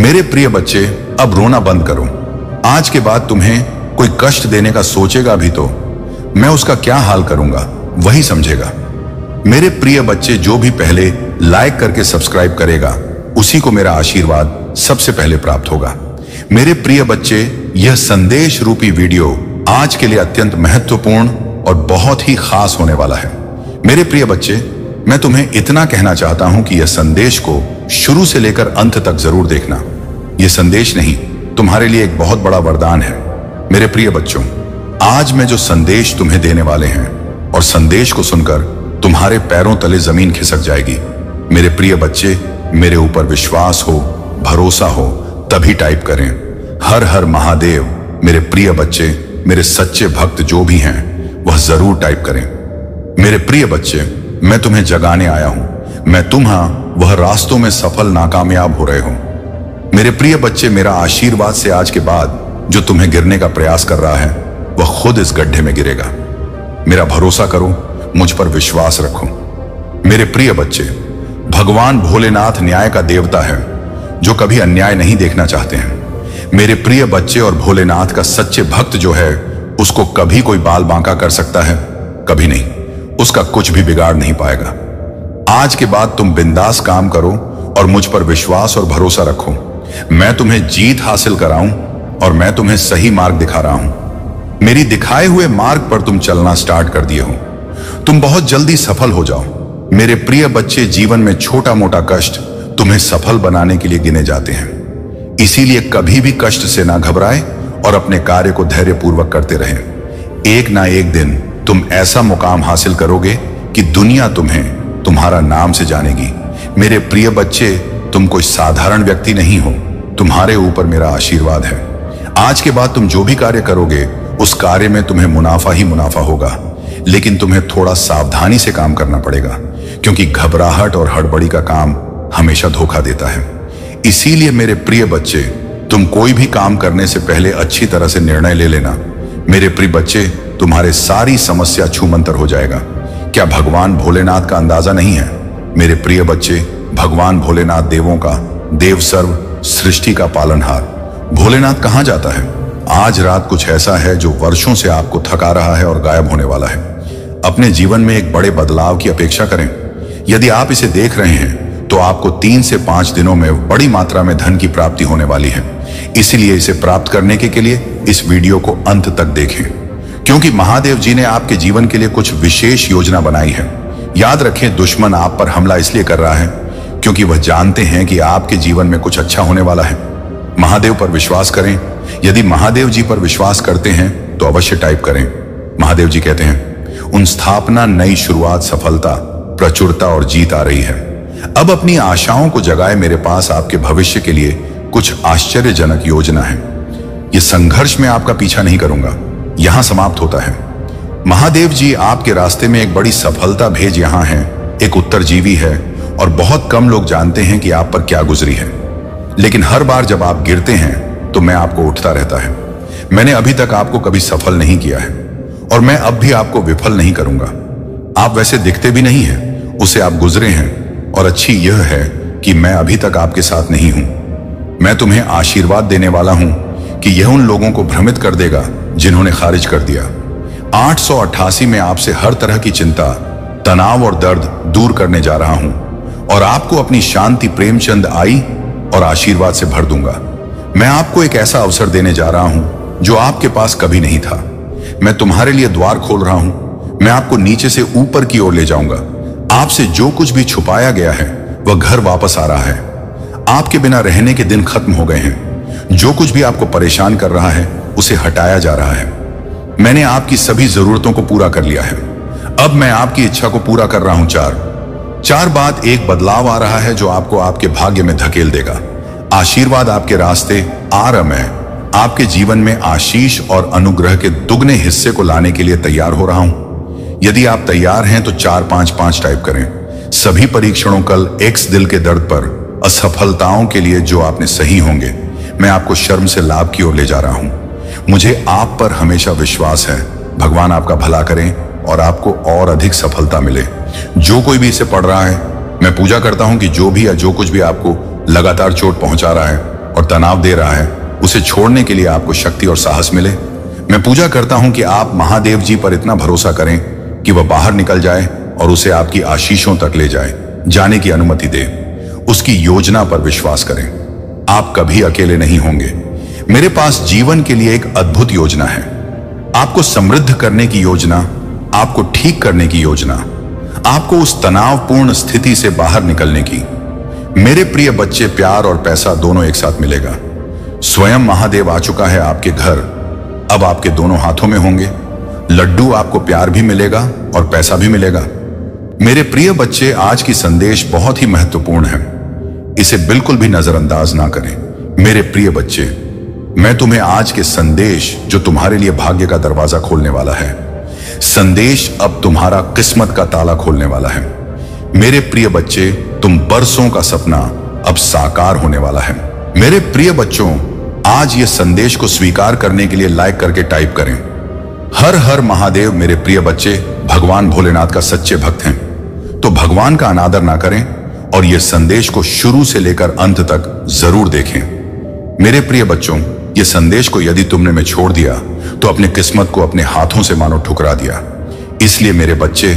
मेरे प्रिय बच्चे, अब रोना बंद करो। आज के बाद तुम्हें कोई कष्ट देने का सोचेगा भी तो मैं उसका क्या हाल करूंगा वही समझेगा। मेरे प्रिय बच्चे, जो भी पहले लाइक करके सब्सक्राइब करेगा उसी को मेरा आशीर्वाद सबसे पहले प्राप्त होगा। मेरे प्रिय बच्चे, यह संदेश रूपी वीडियो आज के लिए अत्यंत महत्वपूर्ण और बहुत ही खास होने वाला है। मेरे प्रिय बच्चे, मैं तुम्हें इतना कहना चाहता हूं कि यह संदेश को शुरू से लेकर अंत तक जरूर देखना। यह संदेश नहीं, तुम्हारे लिए एक बहुत बड़ा वरदान है। मेरे प्रिय बच्चों, आज मैं जो संदेश तुम्हें देने वाले हैं और संदेश को सुनकर तुम्हारे पैरों तले जमीन खिसक जाएगी। मेरे प्रिय बच्चे, मेरे ऊपर विश्वास हो, भरोसा हो, तभी टाइप करें हर हर महादेव। मेरे प्रिय बच्चे, मेरे सच्चे भक्त जो भी हैं वह जरूर टाइप करें। मेरे प्रिय बच्चे, मैं तुम्हें जगाने आया हूं। मैं वह रास्तों में सफल नाकामयाब हो रहे हो। मेरे प्रिय बच्चे, मेरा आशीर्वाद से आज के बाद जो तुम्हें गिरने का प्रयास कर रहा है वह खुद इस गड्ढे में गिरेगा। मेरा भरोसा करो, मुझ पर विश्वास रखो। मेरे प्रिय बच्चे, भगवान भोलेनाथ न्याय का देवता है जो कभी अन्याय नहीं देखना चाहते हैं। मेरे प्रिय बच्चे, और भोलेनाथ का सच्चे भक्त जो है उसको कभी कोई बाल बांका कर सकता है? कभी नहीं। उसका कुछ भी बिगाड़ नहीं पाएगा। आज के बाद तुम बिंदास काम करो और मुझ पर विश्वास और भरोसा रखो। मैं तुम्हें जीत हासिल कराऊं और मैं तुम्हें सही मार्ग दिखा रहा हूं। मेरी दिखाए हुए मार्ग पर तुम चलना स्टार्ट कर दिए हो। तुम बहुत जल्दी सफल हो जाओ। मेरे प्रिय बच्चे, जीवन में छोटा मोटा कष्ट तुम्हें सफल बनाने के लिए गिने जाते हैं। इसीलिए कभी भी कष्ट से ना घबराए और अपने कार्य को धैर्यपूर्वक करते रहें। एक ना एक दिन तुम ऐसा मुकाम हासिल करोगे कि दुनिया तुम्हें तुम्हारा नाम से जानेगी। मेरे प्रिय बच्चे, तुम कोई साधारण व्यक्ति नहीं हो। तुम्हारे ऊपर मेरा आशीर्वाद है। आज के बाद तुम जो भी कार्य करोगे उस कार्य में तुम्हें मुनाफा ही मुनाफा होगा। लेकिन तुम्हें थोड़ा सावधानी से काम करना पड़ेगा, क्योंकि घबराहट और हड़बड़ी का काम हमेशा धोखा देता है। इसीलिए मेरे प्रिय बच्चे, तुम कोई भी काम करने से पहले अच्छी तरह से निर्णय ले लेना। मेरे प्रिय बच्चे, तुम्हारे सारी समस्या छूमंतर हो जाएगा। क्या भगवान भोलेनाथ का अंदाजा नहीं है? मेरे प्रिय बच्चे, भगवान भोलेनाथ देवों का देव, सर्व सृष्टि का पालनहार। भोलेनाथ कहां जाता है? आज रात कुछ ऐसा है जो वर्षों से आपको थका रहा है और गायब होने वाला है। अपने जीवन में एक बड़े बदलाव की अपेक्षा करें। यदि आप इसे देख रहे हैं तो आपको 3 से 5 दिनों में बड़ी मात्रा में धन की प्राप्ति होने वाली है। इसलिए इसे प्राप्त करने के लिए इस वीडियो को अंत तक देखें, क्योंकि महादेव जी ने आपके जीवन के लिए कुछ विशेष योजना बनाई है। याद रखें, दुश्मन आप पर हमला इसलिए कर रहा है क्योंकि वह जानते हैं कि आपके जीवन में कुछ अच्छा होने वाला है। महादेव पर विश्वास करें। यदि महादेव जी पर विश्वास करते हैं तो अवश्य टाइप करें। महादेव जी कहते हैं, उन स्थापना, नई शुरुआत, सफलता, प्रचुरता और जीत आ रही है। अब अपनी आशाओं को जगाए। मेरे पास आपके भविष्य के लिए कुछ आश्चर्यजनक योजना है। यह संघर्ष में आपका पीछा नहीं करूंगा, यहां समाप्त होता है। महादेव जी आपके रास्ते में एक बड़ी सफलता भेज यहां है। एक उत्तरजीवी है और बहुत कम लोग जानते हैं कि आप पर क्या गुजरी है। लेकिन हर बार जब आप गिरते हैं तो मैं आपको उठता रहता है। मैंने अभी तक आपको कभी सफल नहीं किया है और मैं अब भी आपको विफल नहीं करूंगा। आप वैसे दिखते भी नहीं हैं, उसे आप गुजरे हैं, और अच्छी यह है कि मैं अभी तक आपके साथ नहीं हूं। मैं तुम्हें आशीर्वाद देने वाला हूं कि यह उन लोगों को भ्रमित कर देगा जिन्होंने खारिज कर दिया। 888 में आपसे हर तरह की चिंता, तनाव और दर्द दूर करने जा रहा हूं और आपको अपनी शांति, प्रेमचंद आई और आशीर्वाद से भर दूंगा। मैं आपको एक ऐसा अवसर देने जा रहा हूं जो आपके पास कभी नहीं था। मैं तुम्हारे लिए द्वार खोल रहा हूं। मैं आपको नीचे से ऊपर की ओर ले जाऊंगा। आपसे जो कुछ भी छुपाया गया है वह घर वापस आ रहा है। आपके बिना रहने के दिन खत्म हो गए हैं। जो कुछ भी आपको परेशान कर रहा है उसे हटाया जा रहा है। मैंने आपकी सभी जरूरतों को पूरा कर लिया है। अब मैं आपकी इच्छा को पूरा कर रहा हूं। चार बात, एक बदलाव आ रहा है जो आपको आपके भाग्य में धकेल देगा। आशीर्वाद आपके रास्ते आ रहा है। आपके जीवन में आशीष और अनुग्रह के दुगने हिस्से को लाने के लिए तैयार हो रहा हूं। यदि आप तैयार हैं तो 455 टाइप करें। सभी परीक्षणों कल एक्स दिल के दर्द पर, असफलताओं के लिए जो आपने सही होंगे। मैं आपको शर्म से लाभ की ओर ले जा रहा हूं। मुझे आप पर हमेशा विश्वास है। भगवान आपका भला करें और आपको और अधिक सफलता मिले। जो कोई भी इसे पढ़ रहा है, मैं पूजा करता हूं कि जो भी या जो कुछ भी आपको लगातार चोट पहुंचा रहा है और तनाव दे रहा है, उसे छोड़ने के लिए आपको शक्ति और साहस मिले। मैं पूजा करता हूं कि आप महादेव जी पर इतना भरोसा करें कि वह बाहर निकल जाए और उसे आपकी आशीषों तक ले जाए, जाने की अनुमति दे। उसकी योजना पर विश्वास करें। आप कभी अकेले नहीं होंगे। मेरे पास जीवन के लिए एक अद्भुत योजना है। आपको समृद्ध करने की योजना, आपको ठीक करने की योजना, आपको उस तनावपूर्ण स्थिति से बाहर निकलने की। मेरे प्रिय बच्चे, प्यार और पैसा दोनों एक साथ मिलेगा। स्वयं महादेव आ चुका है आपके घर, अब आपके दोनों हाथों में होंगे। लड्डू, आपको प्यार भी मिलेगा और पैसा भी मिलेगा। मेरे प्रिय बच्चे, आज की संदेश बहुत ही महत्वपूर्ण है, इसे बिल्कुल भी नजरअंदाज ना करें। मेरे प्रिय बच्चे, मैं तुम्हें आज के संदेश जो तुम्हारे लिए भाग्य का दरवाजा खोलने वाला है, संदेश अब तुम्हारा किस्मत का ताला खोलने वाला है। मेरे प्रिय बच्चे, तुम बरसों का सपना अब साकार होने वाला है। मेरे प्रिय बच्चों, आज ये संदेश को स्वीकार करने के लिए लाइक करके टाइप करें, हर हर महादेव। मेरे प्रिय बच्चे, भगवान भोलेनाथ का सच्चे भक्त हैं, तो भगवान का अनादर ना करें और यह संदेश को शुरू से लेकर अंत तक जरूर देखें। मेरे प्रिय बच्चों, ये संदेश को यदि तुमने में छोड़ दिया तो अपने किस्मत को अपने हाथों से मानो ठुकरा दिया। इसलिए मेरे बच्चे,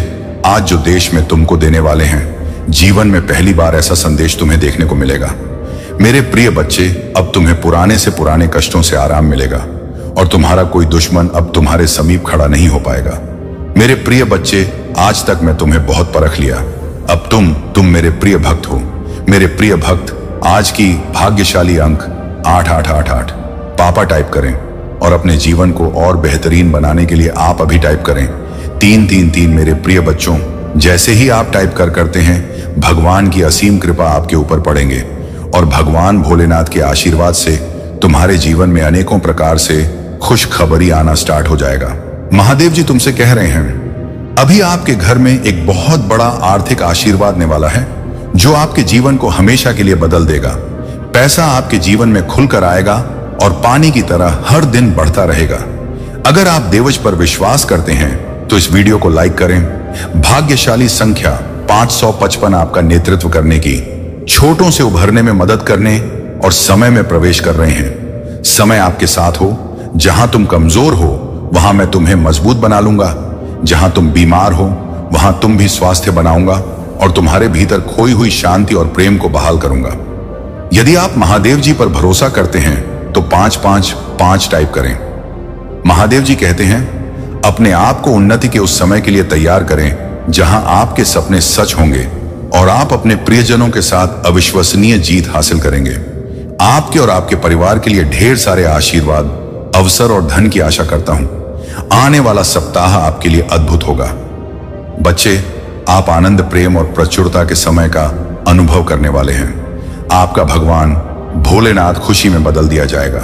आज जो देश में तुमको देने वाले हैं, जीवन में पहली बार ऐसा संदेश तुम्हें देखने को मिलेगा। मेरे प्रिय बच्चे, अब तुम्हें पुराने से पुराने कष्टों से आराम मिलेगा और तुम्हारा कोई दुश्मन अब तुम्हारे समीप खड़ा नहीं हो पाएगा। मेरे प्रिय बच्चे, आज तक मैं तुम्हें बहुत परख लिया, अब तुम मेरे प्रिय भक्त हो। मेरे प्रिय भक्त, आज की भाग्यशाली अंक 8888 पापा टाइप करें और अपने जीवन को और बेहतरीन बनाने के लिए आप अभी टाइप करें 333। मेरे प्रिय बच्चों, जैसे ही आप टाइप करते हैं, भगवान की असीम कृपा आपके ऊपर पड़ेंगे और भगवान भोलेनाथ के आशीर्वाद से तुम्हारे जीवन में अनेकों प्रकार से खुशखबरी आना स्टार्ट हो जाएगा। महादेव जी तुमसे कह रहे हैं, अभी आपके घर में एक बहुत बड़ा आर्थिक आशीर्वाद आने वाला है जो आपके जीवन को हमेशा के लिए बदल देगा। पैसा आपके जीवन में खुलकर आएगा और पानी की तरह हर दिन बढ़ता रहेगा। अगर आप देवज पर विश्वास करते हैं तो इस वीडियो को लाइक करें। भाग्यशाली संख्या 555 आपका नेतृत्व करने की, छोटों से उभरने में मदद करने और समय में प्रवेश कर रहे हैं। समय आपके साथ हो। जहां तुम कमजोर हो वहां मैं तुम्हें मजबूत बना लूंगा। जहां तुम बीमार हो वहां तुम भी स्वास्थ्य बनाऊंगा और तुम्हारे भीतर खोई हुई शांति और प्रेम को बहाल करूंगा। यदि आप महादेव जी पर भरोसा करते हैं तो 555 टाइप करें। महादेव जी कहते हैं, अपने आप को उन्नति के उस समय के लिए तैयार करें जहां आपके सपने सच होंगे और आप अपने प्रियजनों के साथ अविश्वसनीय जीत हासिल करेंगे। आपके और आपके परिवार के लिए ढेर सारे आशीर्वाद, अवसर और धन की आशा करता हूं। आने वाला सप्ताह आपके लिए अद्भुत होगा। बच्चे, आप आनंद, प्रेम और प्रचुरता के समय का अनुभव करने वाले हैं। आपका भगवान भोलेनाथ खुशी में बदल दिया जाएगा।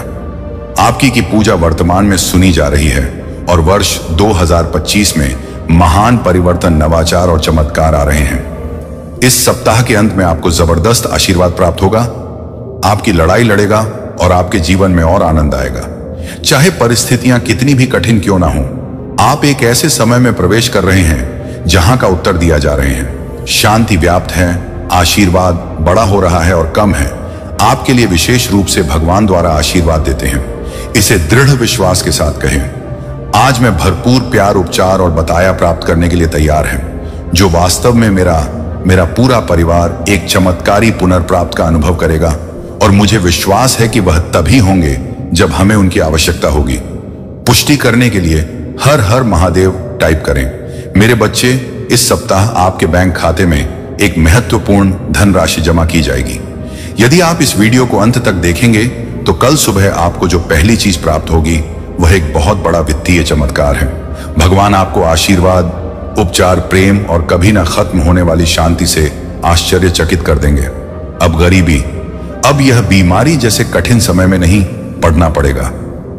आपकी की पूजा वर्तमान में सुनी जा रही है और वर्ष 2025 में महान परिवर्तन, नवाचार और चमत्कार आ रहे हैं। इस सप्ताह के अंत में आपको जबरदस्त आशीर्वाद प्राप्त होगा। आपकी लड़ाई लड़ेगा और आपके जीवन में और आनंद आएगा। चाहे परिस्थितियां कितनी भी कठिन क्यों ना हो, आप एक ऐसे समय में प्रवेश कर रहे हैं जहां का उत्तर दिया जा रहे हैं। शांति व्याप्त है, आशीर्वाद बड़ा हो रहा है और कम है। आपके लिए विशेष रूप से भगवान द्वारा आशीर्वाद देते हैं। इसे दृढ़ विश्वास के साथ कहें, आज मैं भरपूर प्यार, उपचार और बताया प्राप्त करने के लिए तैयार है, जो वास्तव में मेरा पूरा परिवार एक चमत्कारी पुनर्प्राप्त का अनुभव करेगा और मुझे विश्वास है कि वह तभी होंगे जब हमें उनकी आवश्यकता होगी। पुष्टि करने के लिए हर हर महादेव टाइप करें। मेरे बच्चे, इस सप्ताह आपके बैंक खाते में एक महत्वपूर्ण धनराशि जमा की जाएगी। यदि आप इस वीडियो को अंत तक देखेंगे तो कल सुबह आपको जो पहली चीज प्राप्त होगी वह एक बहुत बड़ा वित्तीय चमत्कार है। भगवान आपको आशीर्वाद, उपचार, प्रेम और कभी ना खत्म होने वाली शांति से आश्चर्यचकित कर देंगे। अब गरीबी, अब यह बीमारी जैसे कठिन समय में नहीं पड़ना पड़ेगा।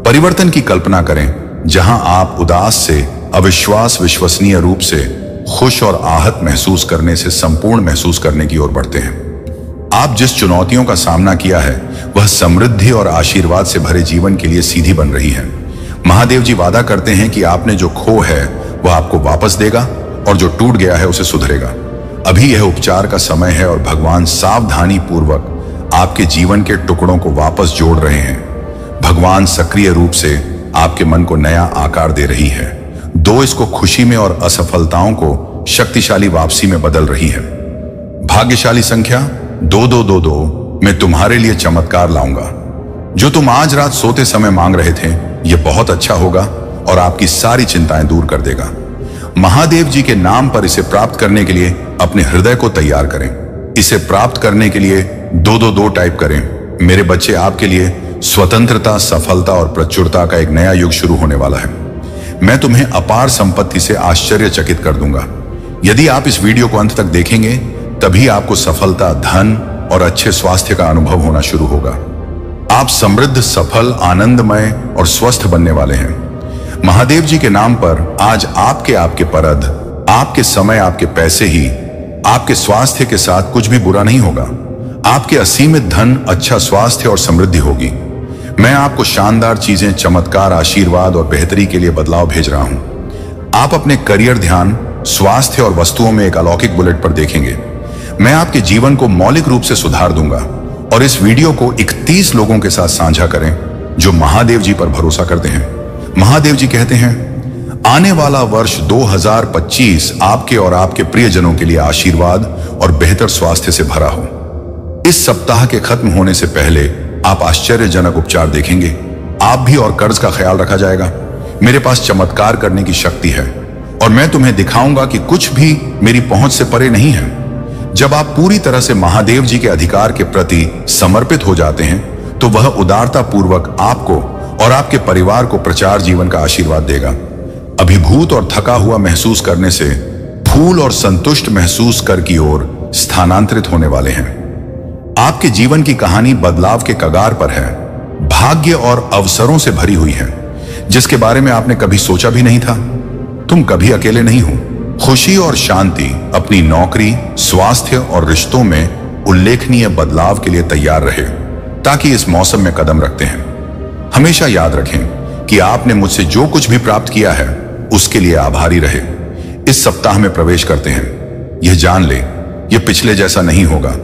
परिवर्तन की कल्पना करें जहां आप उदास से अविश्वास विश्वसनीय रूप से खुश और आहत महसूस करने से संपूर्ण महसूस करने की ओर बढ़ते हैं। आप जिस चुनौतियों का सामना किया है वह समृद्धि और आशीर्वाद से भरे जीवन के लिए सीधी बन रही है। महादेव जी वादा करते हैं कि आपने जो खो है वह आपको वापस देगा और जो टूट गया है उसे सुधरेगा। अभी यह उपचार का समय है और भगवान सावधानी पूर्वक आपके जीवन के टुकड़ों को वापस जोड़ रहे हैं। भगवान सक्रिय रूप से आपके मन को नया आकार दे रही है। 2 इसको खुशी में और असफलताओं को शक्तिशाली वापसी में बदल रही है। भाग्यशाली संख्या 2222 मैं तुम्हारे लिए चमत्कार लाऊंगा। जो तुम आज रात सोते समय मांग रहे थे, यह बहुत अच्छा होगा और आपकी सारी चिंताएं दूर कर देगा। महादेव जी के नाम पर इसे प्राप्त करने के लिए अपने हृदय को तैयार करें। इसे प्राप्त करने के लिए 222 टाइप करें। मेरे बच्चे, आपके लिए स्वतंत्रता, सफलता और प्रचुरता का एक नया युग शुरू होने वाला है। मैं तुम्हें अपार संपत्ति से आश्चर्यचकित कर दूंगा। यदि आप इस वीडियो को अंत तक देखेंगे, तभी आपको सफलता, धन और अच्छे स्वास्थ्य का अनुभव होना शुरू होगा। आप समृद्ध, सफल, आनंदमय और स्वस्थ बनने वाले हैं। महादेव जी के नाम पर आज आपके परद, आपके समय, आपके पैसे ही आपके स्वास्थ्य के साथ कुछ भी बुरा नहीं होगा। आपके असीमित धन, अच्छा स्वास्थ्य और समृद्धि होगी। मैं आपको शानदार चीजें, चमत्कार, आशीर्वाद और बेहतरी के लिए बदलाव भेज रहा हूं। आप अपने करियर, ध्यान, स्वास्थ्य और वस्तुओं में एक अलौकिक बुलेट पर देखेंगे। मैं आपके जीवन को मौलिक रूप से सुधार दूंगा। और इस वीडियो को 31 लोगों के साथ साझा करें जो महादेव जी पर भरोसा करते हैं। महादेव जी कहते हैं, आने वाला वर्ष 2025 आपके और आपके प्रियजनों के लिए आशीर्वाद और बेहतर स्वास्थ्य से भरा हो। इस सप्ताह के खत्म होने से पहले आप आश्चर्यजनक उपचार देखेंगे। आप भी और कर्ज का ख्याल रखा जाएगा। मेरे पास चमत्कार करने की शक्ति है और मैं तुम्हें दिखाऊंगा कि कुछ भी मेरी पहुंच से परे नहीं है। जब आप पूरी तरह से महादेव जी के अधिकार के प्रति समर्पित हो जाते हैं, तो वह उदारता पूर्वक आपको और आपके परिवार को प्रचार जीवन का आशीर्वाद देगा। अभिभूत और थका हुआ महसूस करने से फूल और संतुष्ट महसूस कर की ओर स्थानांतरित होने वाले हैं। आपके जीवन की कहानी बदलाव के कगार पर है, भाग्य और अवसरों से भरी हुई है, जिसके बारे में आपने कभी सोचा भी नहीं था। तुम कभी अकेले नहीं हो। खुशी और शांति, अपनी नौकरी, स्वास्थ्य और रिश्तों में उल्लेखनीय बदलाव के लिए तैयार रहे, ताकि इस मौसम में कदम रखते हैं। हमेशा याद रखें कि आपने मुझसे जो कुछ भी प्राप्त किया है, उसके लिए आभारी रहे। इस सप्ताह में प्रवेश करते हैं। यह जान ले, यह पिछले जैसा नहीं होगा।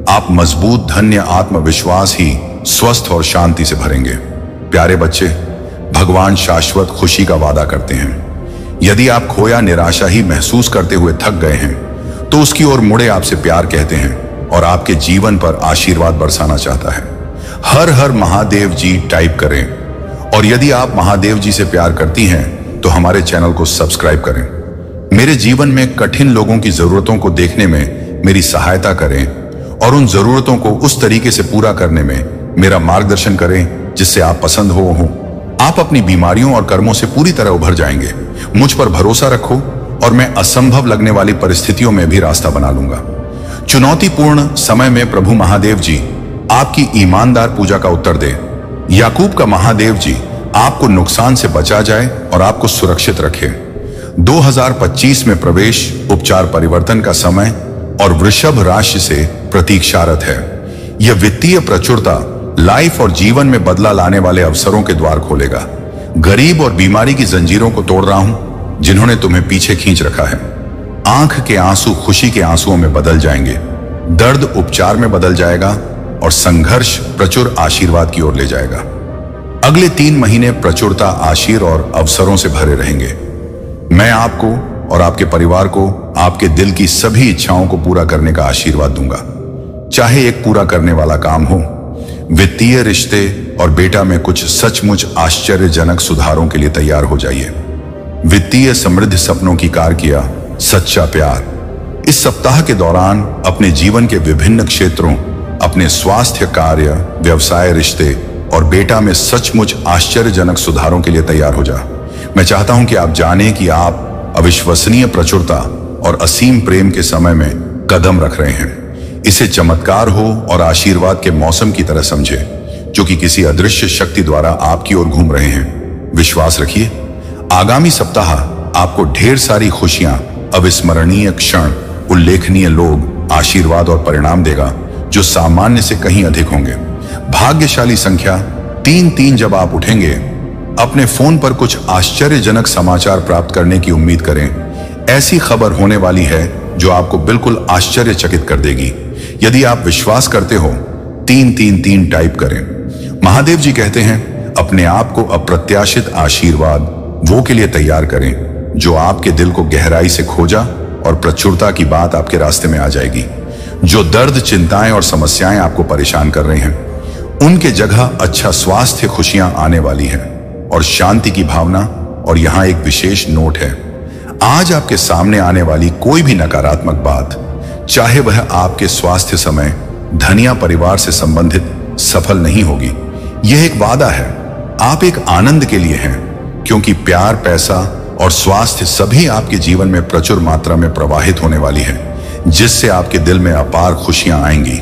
आप मजबूत, धन्य, आत्मविश्वास ही स्वस्थ और शांति से भरेंगे। प्यारे बच्चे, भगवान शाश्वत खुशी का वादा करते हैं। यदि आप खोया, निराशा ही महसूस करते हुए थक गए हैं, तो उसकी ओर मुड़े आपसे प्यार कहते हैं और आपके जीवन पर आशीर्वाद बरसाना चाहता है। हर हर महादेव जी टाइप करें। और यदि आप महादेव जी से प्यार करती हैं, तो हमारे चैनल को सब्सक्राइब करें। मेरे जीवन में कठिन लोगों की जरूरतों को देखने में मेरी सहायता करें और उन जरूरतों को उस तरीके से पूरा करने में मेरा मार्गदर्शन करें जिससे आप पसंद हो। आप अपनी बीमारियों और कर्मों से पूरी तरह उभर जाएंगे। मुझ पर भरोसा रखो और मैं असंभव लगने वाली परिस्थितियों में भी रास्ता बना लूंगा। चुनौतीपूर्ण समय में प्रभु महादेव जी आपकी ईमानदार पूजा का उत्तर दे। याकूब का महादेव जी आपको नुकसान से बचा जाए और आपको सुरक्षित रखे। 2025 में प्रवेश, उपचार परिवर्तन का समय और वृषभ राशि से प्रतीक्षारत है। यह वित्तीय प्रचुरता, लाइफ और जीवन में बदला लाने वाले अवसरों के द्वार खोलेगा। गरीब और बीमारी की जंजीरों को तोड़ रहा हूं जिन्होंने तुम्हें पीछे खींच रखा है। आंख के आंसू खुशी के आंसुओं में बदल जाएंगे, दर्द उपचार में बदल जाएगा और संघर्ष प्रचुर आशीर्वाद की ओर ले जाएगा। अगले 3 महीने प्रचुरता, आशीर्वाद और अवसरों से भरे रहेंगे। मैं आपको और आपके परिवार को आपके दिल की सभी इच्छाओं को पूरा करने का आशीर्वाद दूंगा, चाहे एक पूरा करने वाला काम हो, वित्तीय रिश्ते और बेटा में कुछ सचमुच आश्चर्यजनक सुधारों के लिए तैयार हो जाइए। वित्तीय समृद्ध सपनों की कार किया, सच्चा प्यार। इस सप्ताह के दौरान अपने जीवन के विभिन्न क्षेत्रों, अपने स्वास्थ्य, कार्य, व्यवसाय, रिश्ते और बेटा में सचमुच आश्चर्यजनक सुधारों के लिए तैयार हो जा। मैं चाहता हूं कि आप जानें कि आप अविश्वसनीय प्रचुरता और असीम प्रेम के समय में कदम रख रहे हैं। इसे चमत्कार हो और आशीर्वाद के मौसम की तरह समझे, जो कि किसी अदृश्य शक्ति द्वारा आपकी ओर घूम रहे हैं। विश्वास रखिए, आगामी सप्ताह आपको ढेर सारी खुशियां, अविस्मरणीय क्षण, उल्लेखनीय लोग, आशीर्वाद और परिणाम देगा जो सामान्य से कहीं अधिक होंगे। भाग्यशाली संख्या 33। जब आप उठेंगे, अपने फोन पर कुछ आश्चर्यजनक समाचार प्राप्त करने की उम्मीद करें। ऐसी खबर होने वाली है जो आपको बिल्कुल आश्चर्यचकित कर देगी। यदि आप विश्वास करते हो, 333 टाइप करें। महादेव जी कहते हैं, अपने आप को अप्रत्याशित आशीर्वाद वो के लिए तैयार करें जो आपके दिल को गहराई से खोजा, और प्रचुरता की बात आपके रास्ते में आ जाएगी। जो दर्द, चिंताएं और समस्याएं आपको परेशान कर रही हैं, उनके जगह अच्छा स्वास्थ्य, खुशियां आने वाली हैं और शांति की भावना। और यहां एक विशेष नोट है, आज आपके सामने आने वाली कोई भी नकारात्मक बात, चाहे वह आपके स्वास्थ्य, समय, धन या परिवार से संबंधित, सफल नहीं होगी। यह एक वादा है। आप एक आनंद के लिए हैं, क्योंकि प्यार, पैसा और स्वास्थ्य सभी आपके जीवन में प्रचुर मात्रा में प्रवाहित होने वाली है, जिससे आपके दिल में अपार खुशियां आएंगी।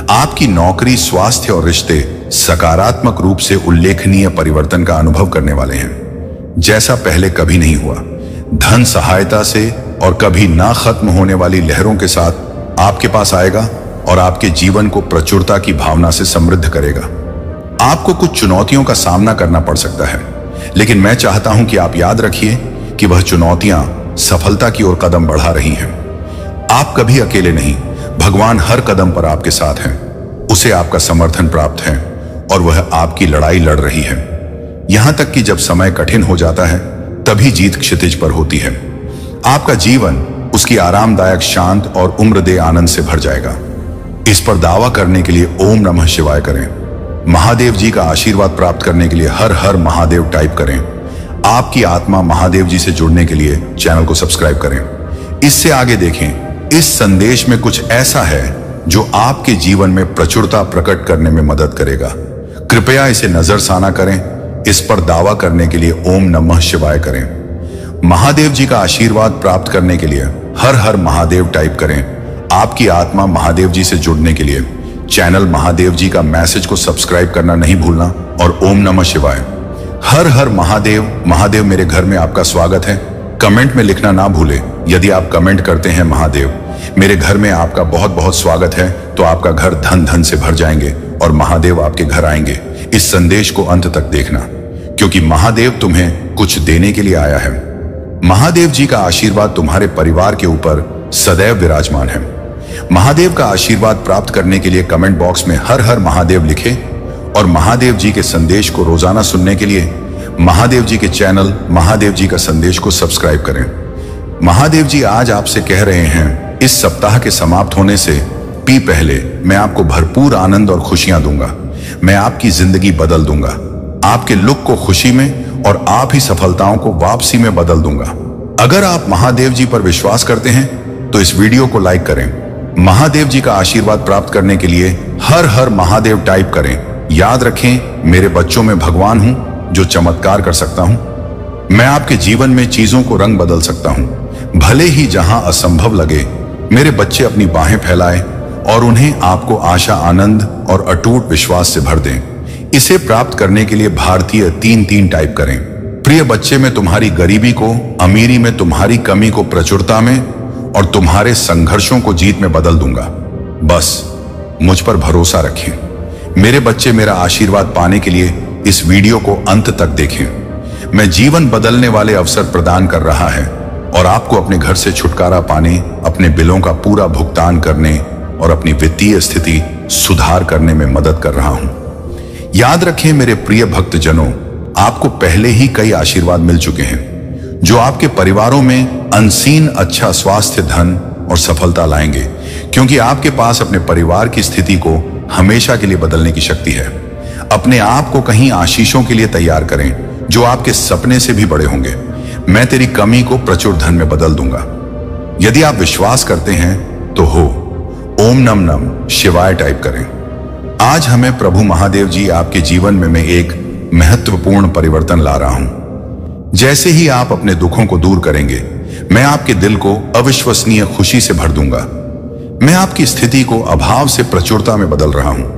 आपकी नौकरी, स्वास्थ्य और रिश्ते सकारात्मक रूप से उल्लेखनीय परिवर्तन का अनुभव करने वाले हैं, जैसा पहले कभी नहीं हुआ। धन सहायता से और कभी ना खत्म होने वाली लहरों के साथ आपके पास आएगा और आपके जीवन को प्रचुरता की भावना से समृद्ध करेगा। आपको कुछ चुनौतियों का सामना करना पड़ सकता है, लेकिन मैं चाहता हूं कि आप याद रखिए कि वह चुनौतियां सफलता की ओर कदम बढ़ा रही हैं। आप कभी अकेले नहीं, भगवान हर कदम पर आपके साथ हैं। उसे आपका समर्थन प्राप्त है और वह आपकी लड़ाई लड़ रही है। यहां तक कि जब समय कठिन हो जाता है, तभी जीत क्षितिज पर होती है। आपका जीवन उसकी आरामदायक, शांत और उम्रदे आनंद से भर जाएगा। इस पर दावा करने के लिए ओम नमः शिवाय करें। महादेव जी का आशीर्वाद प्राप्त करने के लिए हर हर महादेव टाइप करें। आपकी आत्मा महादेव जी से जुड़ने के लिए चैनल को सब्सक्राइब करें। इससे आगे देखें, इस संदेश में कुछ ऐसा है जो आपके जीवन में प्रचुरता प्रकट करने में मदद करेगा। कृपया इसे नजरसाना करें। इस पर दावा करने के लिए ओम नमः शिवाय करें। महादेव जी का आशीर्वाद प्राप्त करने के लिए हर हर महादेव टाइप करें। आपकी आत्मा महादेव जी से जुड़ने के लिए चैनल महादेव जी का मैसेज को सब्सक्राइब करना नहीं भूलना और ओम नमः शिवाय। हर हर महादेव। महादेव मेरे घर में आपका स्वागत है। कमेंट में लिखना ना भूले। यदि आप कमेंट करते हैं महादेव मेरे घर में आपका बहुत बहुत स्वागत है, तो आपका घर धन धन से भर जाएंगे और महादेव आपके घर आएंगे। इस संदेश को अंत तक देखना, क्योंकि महादेव तुम्हें कुछ देने के लिए आया है। महादेव जी का आशीर्वाद तुम्हारे परिवार के ऊपर सदैव विराजमान है। महादेव का आशीर्वाद प्राप्त करने के लिए कमेंट बॉक्स में हर हर महादेव लिखें और महादेव जी के संदेश को रोजाना सुनने के लिए महादेव जी के चैनल महादेव जी का संदेश को सब्सक्राइब करें। महादेव जी आज आपसे कह रहे हैं, इस सप्ताह के समाप्त होने से पहले मैं आपको भरपूर आनंद और खुशियां दूंगा। मैं आपकी जिंदगी बदल दूंगा, आपके लुक को खुशी में और आप ही सफलताओं को वापसी में बदल दूंगा। अगर आप महादेव जी पर विश्वास करते हैं तो इस वीडियो को लाइक करें। महादेव जी का आशीर्वाद प्राप्त करने के लिए हर हर महादेव टाइप करें। याद रखें, मेरे बच्चों में भगवान हूं जो चमत्कार कर सकता हूं। मैं आपके जीवन में चीजों को रंग बदल सकता हूं। भले ही जहां असंभव लगे, मेरे बच्चे अपनी बाहें फैलाएं और उन्हें आपको आशा, आनंद और अटूट विश्वास से भर दें। इसे प्राप्त करने के लिए भारतीय 3-3 टाइप करें। प्रिय बच्चे, मैं तुम्हारी गरीबी को अमीरी में, तुम्हारी कमी को प्रचुरता में और तुम्हारे संघर्षों को जीत में बदल दूंगा। बस मुझ पर भरोसा रखें। मेरे बच्चे, मेरा आशीर्वाद पाने के लिए इस वीडियो को अंत तक देखें। मैं जीवन बदलने वाले अवसर प्रदान कर रहा है और आपको अपने घर से छुटकारा पाने, अपने बिलों का पूरा भुगतान करने और अपनी वित्तीय स्थिति सुधार करने में मदद कर रहा हूं। याद रखें मेरे प्रिय भक्तजनों, आपको पहले ही कई आशीर्वाद मिल चुके हैं जो आपके परिवारों में अनसीन अच्छा स्वास्थ्य, धन और सफलता लाएंगे, क्योंकि आपके पास अपने परिवार की स्थिति को हमेशा के लिए बदलने की शक्ति है। अपने आप को कहीं आशीषों के लिए तैयार करें जो आपके सपने से भी बड़े होंगे। मैं तेरी कमी को प्रचुर धन में बदल दूंगा। यदि आप विश्वास करते हैं तो हो ओम नम नम शिवाय टाइप करें। आज हमें प्रभु महादेव जी आपके जीवन में मैं एक महत्वपूर्ण परिवर्तन ला रहा हूं। जैसे ही आप अपने दुखों को दूर करेंगे, मैं आपके दिल को अविश्वसनीय खुशी से भर दूंगा। मैं आपकी स्थिति को अभाव से प्रचुरता में बदल रहा हूं।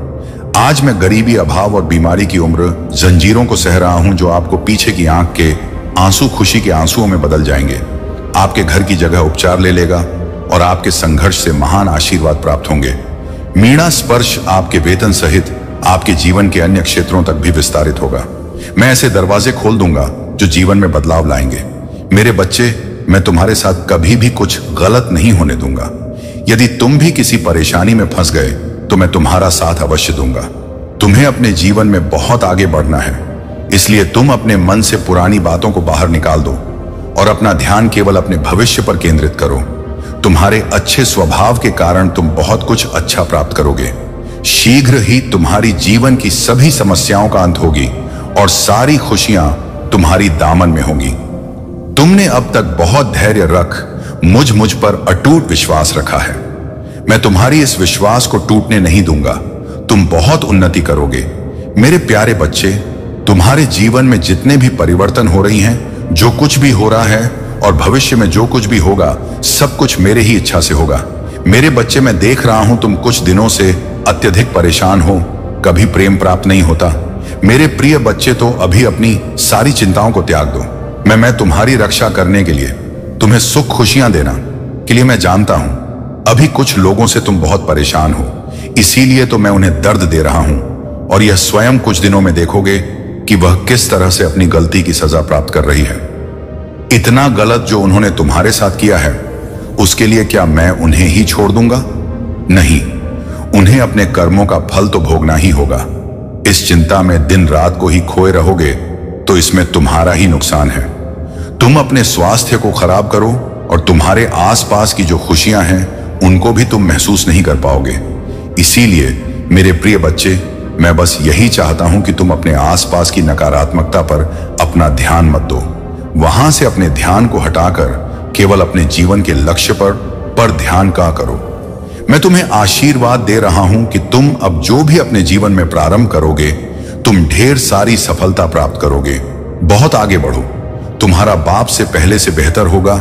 आज मैं गरीबी, अभाव और बीमारी की उम्र जंजीरों को सह रहा हूं जो आपको पीछे की आंख के आंसू खुशी के आंसुओं में बदल जाएंगे। आपके घर की जगह उपचार ले लेगा और आपके संघर्ष से महान आशीर्वाद प्राप्त होंगे। मीणा स्पर्श आपके वेतन सहित आपके जीवन के अन्य क्षेत्रों तक भी विस्तारित होगा। मैं ऐसे दरवाजे खोल दूंगा जो जीवन में बदलाव लाएंगे। मेरे बच्चे, मैं तुम्हारे साथ कभी भी कुछ गलत नहीं होने दूंगा। यदि तुम भी किसी परेशानी में फंस गए तो मैं तुम्हारा साथ अवश्य दूंगा। तुम्हें अपने जीवन में बहुत आगे बढ़ना है, इसलिए तुम अपने मन से पुरानी बातों को बाहर निकाल दो और अपना ध्यान केवल अपने भविष्य पर केंद्रित करो। तुम्हारे अच्छे स्वभाव के कारण तुम बहुत कुछ अच्छा प्राप्त करोगे। शीघ्र ही तुम्हारी जीवन की सभी समस्याओं का अंत होगी और सारी खुशियां तुम्हारी दामन में होंगी। तुमने अब तक बहुत धैर्य रख मुझ पर अटूट विश्वास रखा है। मैं तुम्हारी इस विश्वास को टूटने नहीं दूंगा। तुम बहुत उन्नति करोगे। मेरे प्यारे बच्चे, तुम्हारे जीवन में जितने भी परिवर्तन हो रही हैं, जो कुछ भी हो रहा है और भविष्य में जो कुछ भी होगा, सब कुछ मेरे ही इच्छा से होगा। मेरे बच्चे, मैं देख रहा हूं तुम कुछ दिनों से अत्यधिक परेशान हो, कभी प्रेम प्राप्त नहीं होता। मेरे प्रिय बच्चे, तो अभी अपनी सारी चिंताओं को त्याग दो। मैं तुम्हारी रक्षा करने के लिए, तुम्हें सुख खुशियां देना के लिए मैं जानता हूं अभी कुछ लोगों से तुम बहुत परेशान हो, इसीलिए तो मैं उन्हें दर्द दे रहा हूं और यह स्वयं कुछ दिनों में देखोगे कि वह किस तरह से अपनी गलती की सजा प्राप्त कर रही है। इतना गलत जो उन्होंने तुम्हारे साथ किया है, उसके लिए क्या मैं उन्हें ही छोड़ दूंगा? नहीं, उन्हें अपने कर्मों का फल तो भोगना ही होगा। इस चिंता में दिन रात को ही खोए रहोगे तो इसमें तुम्हारा ही नुकसान है। तुम अपने स्वास्थ्य को खराब करो और तुम्हारे आसपास की जो खुशियां हैं उनको भी तुम महसूस नहीं कर पाओगे। इसीलिए मेरे प्रिय बच्चे, मैं बस यही चाहता हूं कि तुम अपने आसपास की नकारात्मकता पर अपना ध्यान मत दो। वहां से अपने ध्यान को हटाकर केवल अपने जीवन के लक्ष्य पर ध्यान का करो। मैं तुम्हें आशीर्वाद दे रहा हूं कि तुम अब जो भी अपने जीवन में प्रारंभ करोगे, तुम ढेर सारी सफलता प्राप्त करोगे। बहुत आगे बढ़ो। तुम्हारा बाप से पहले से बेहतर होगा।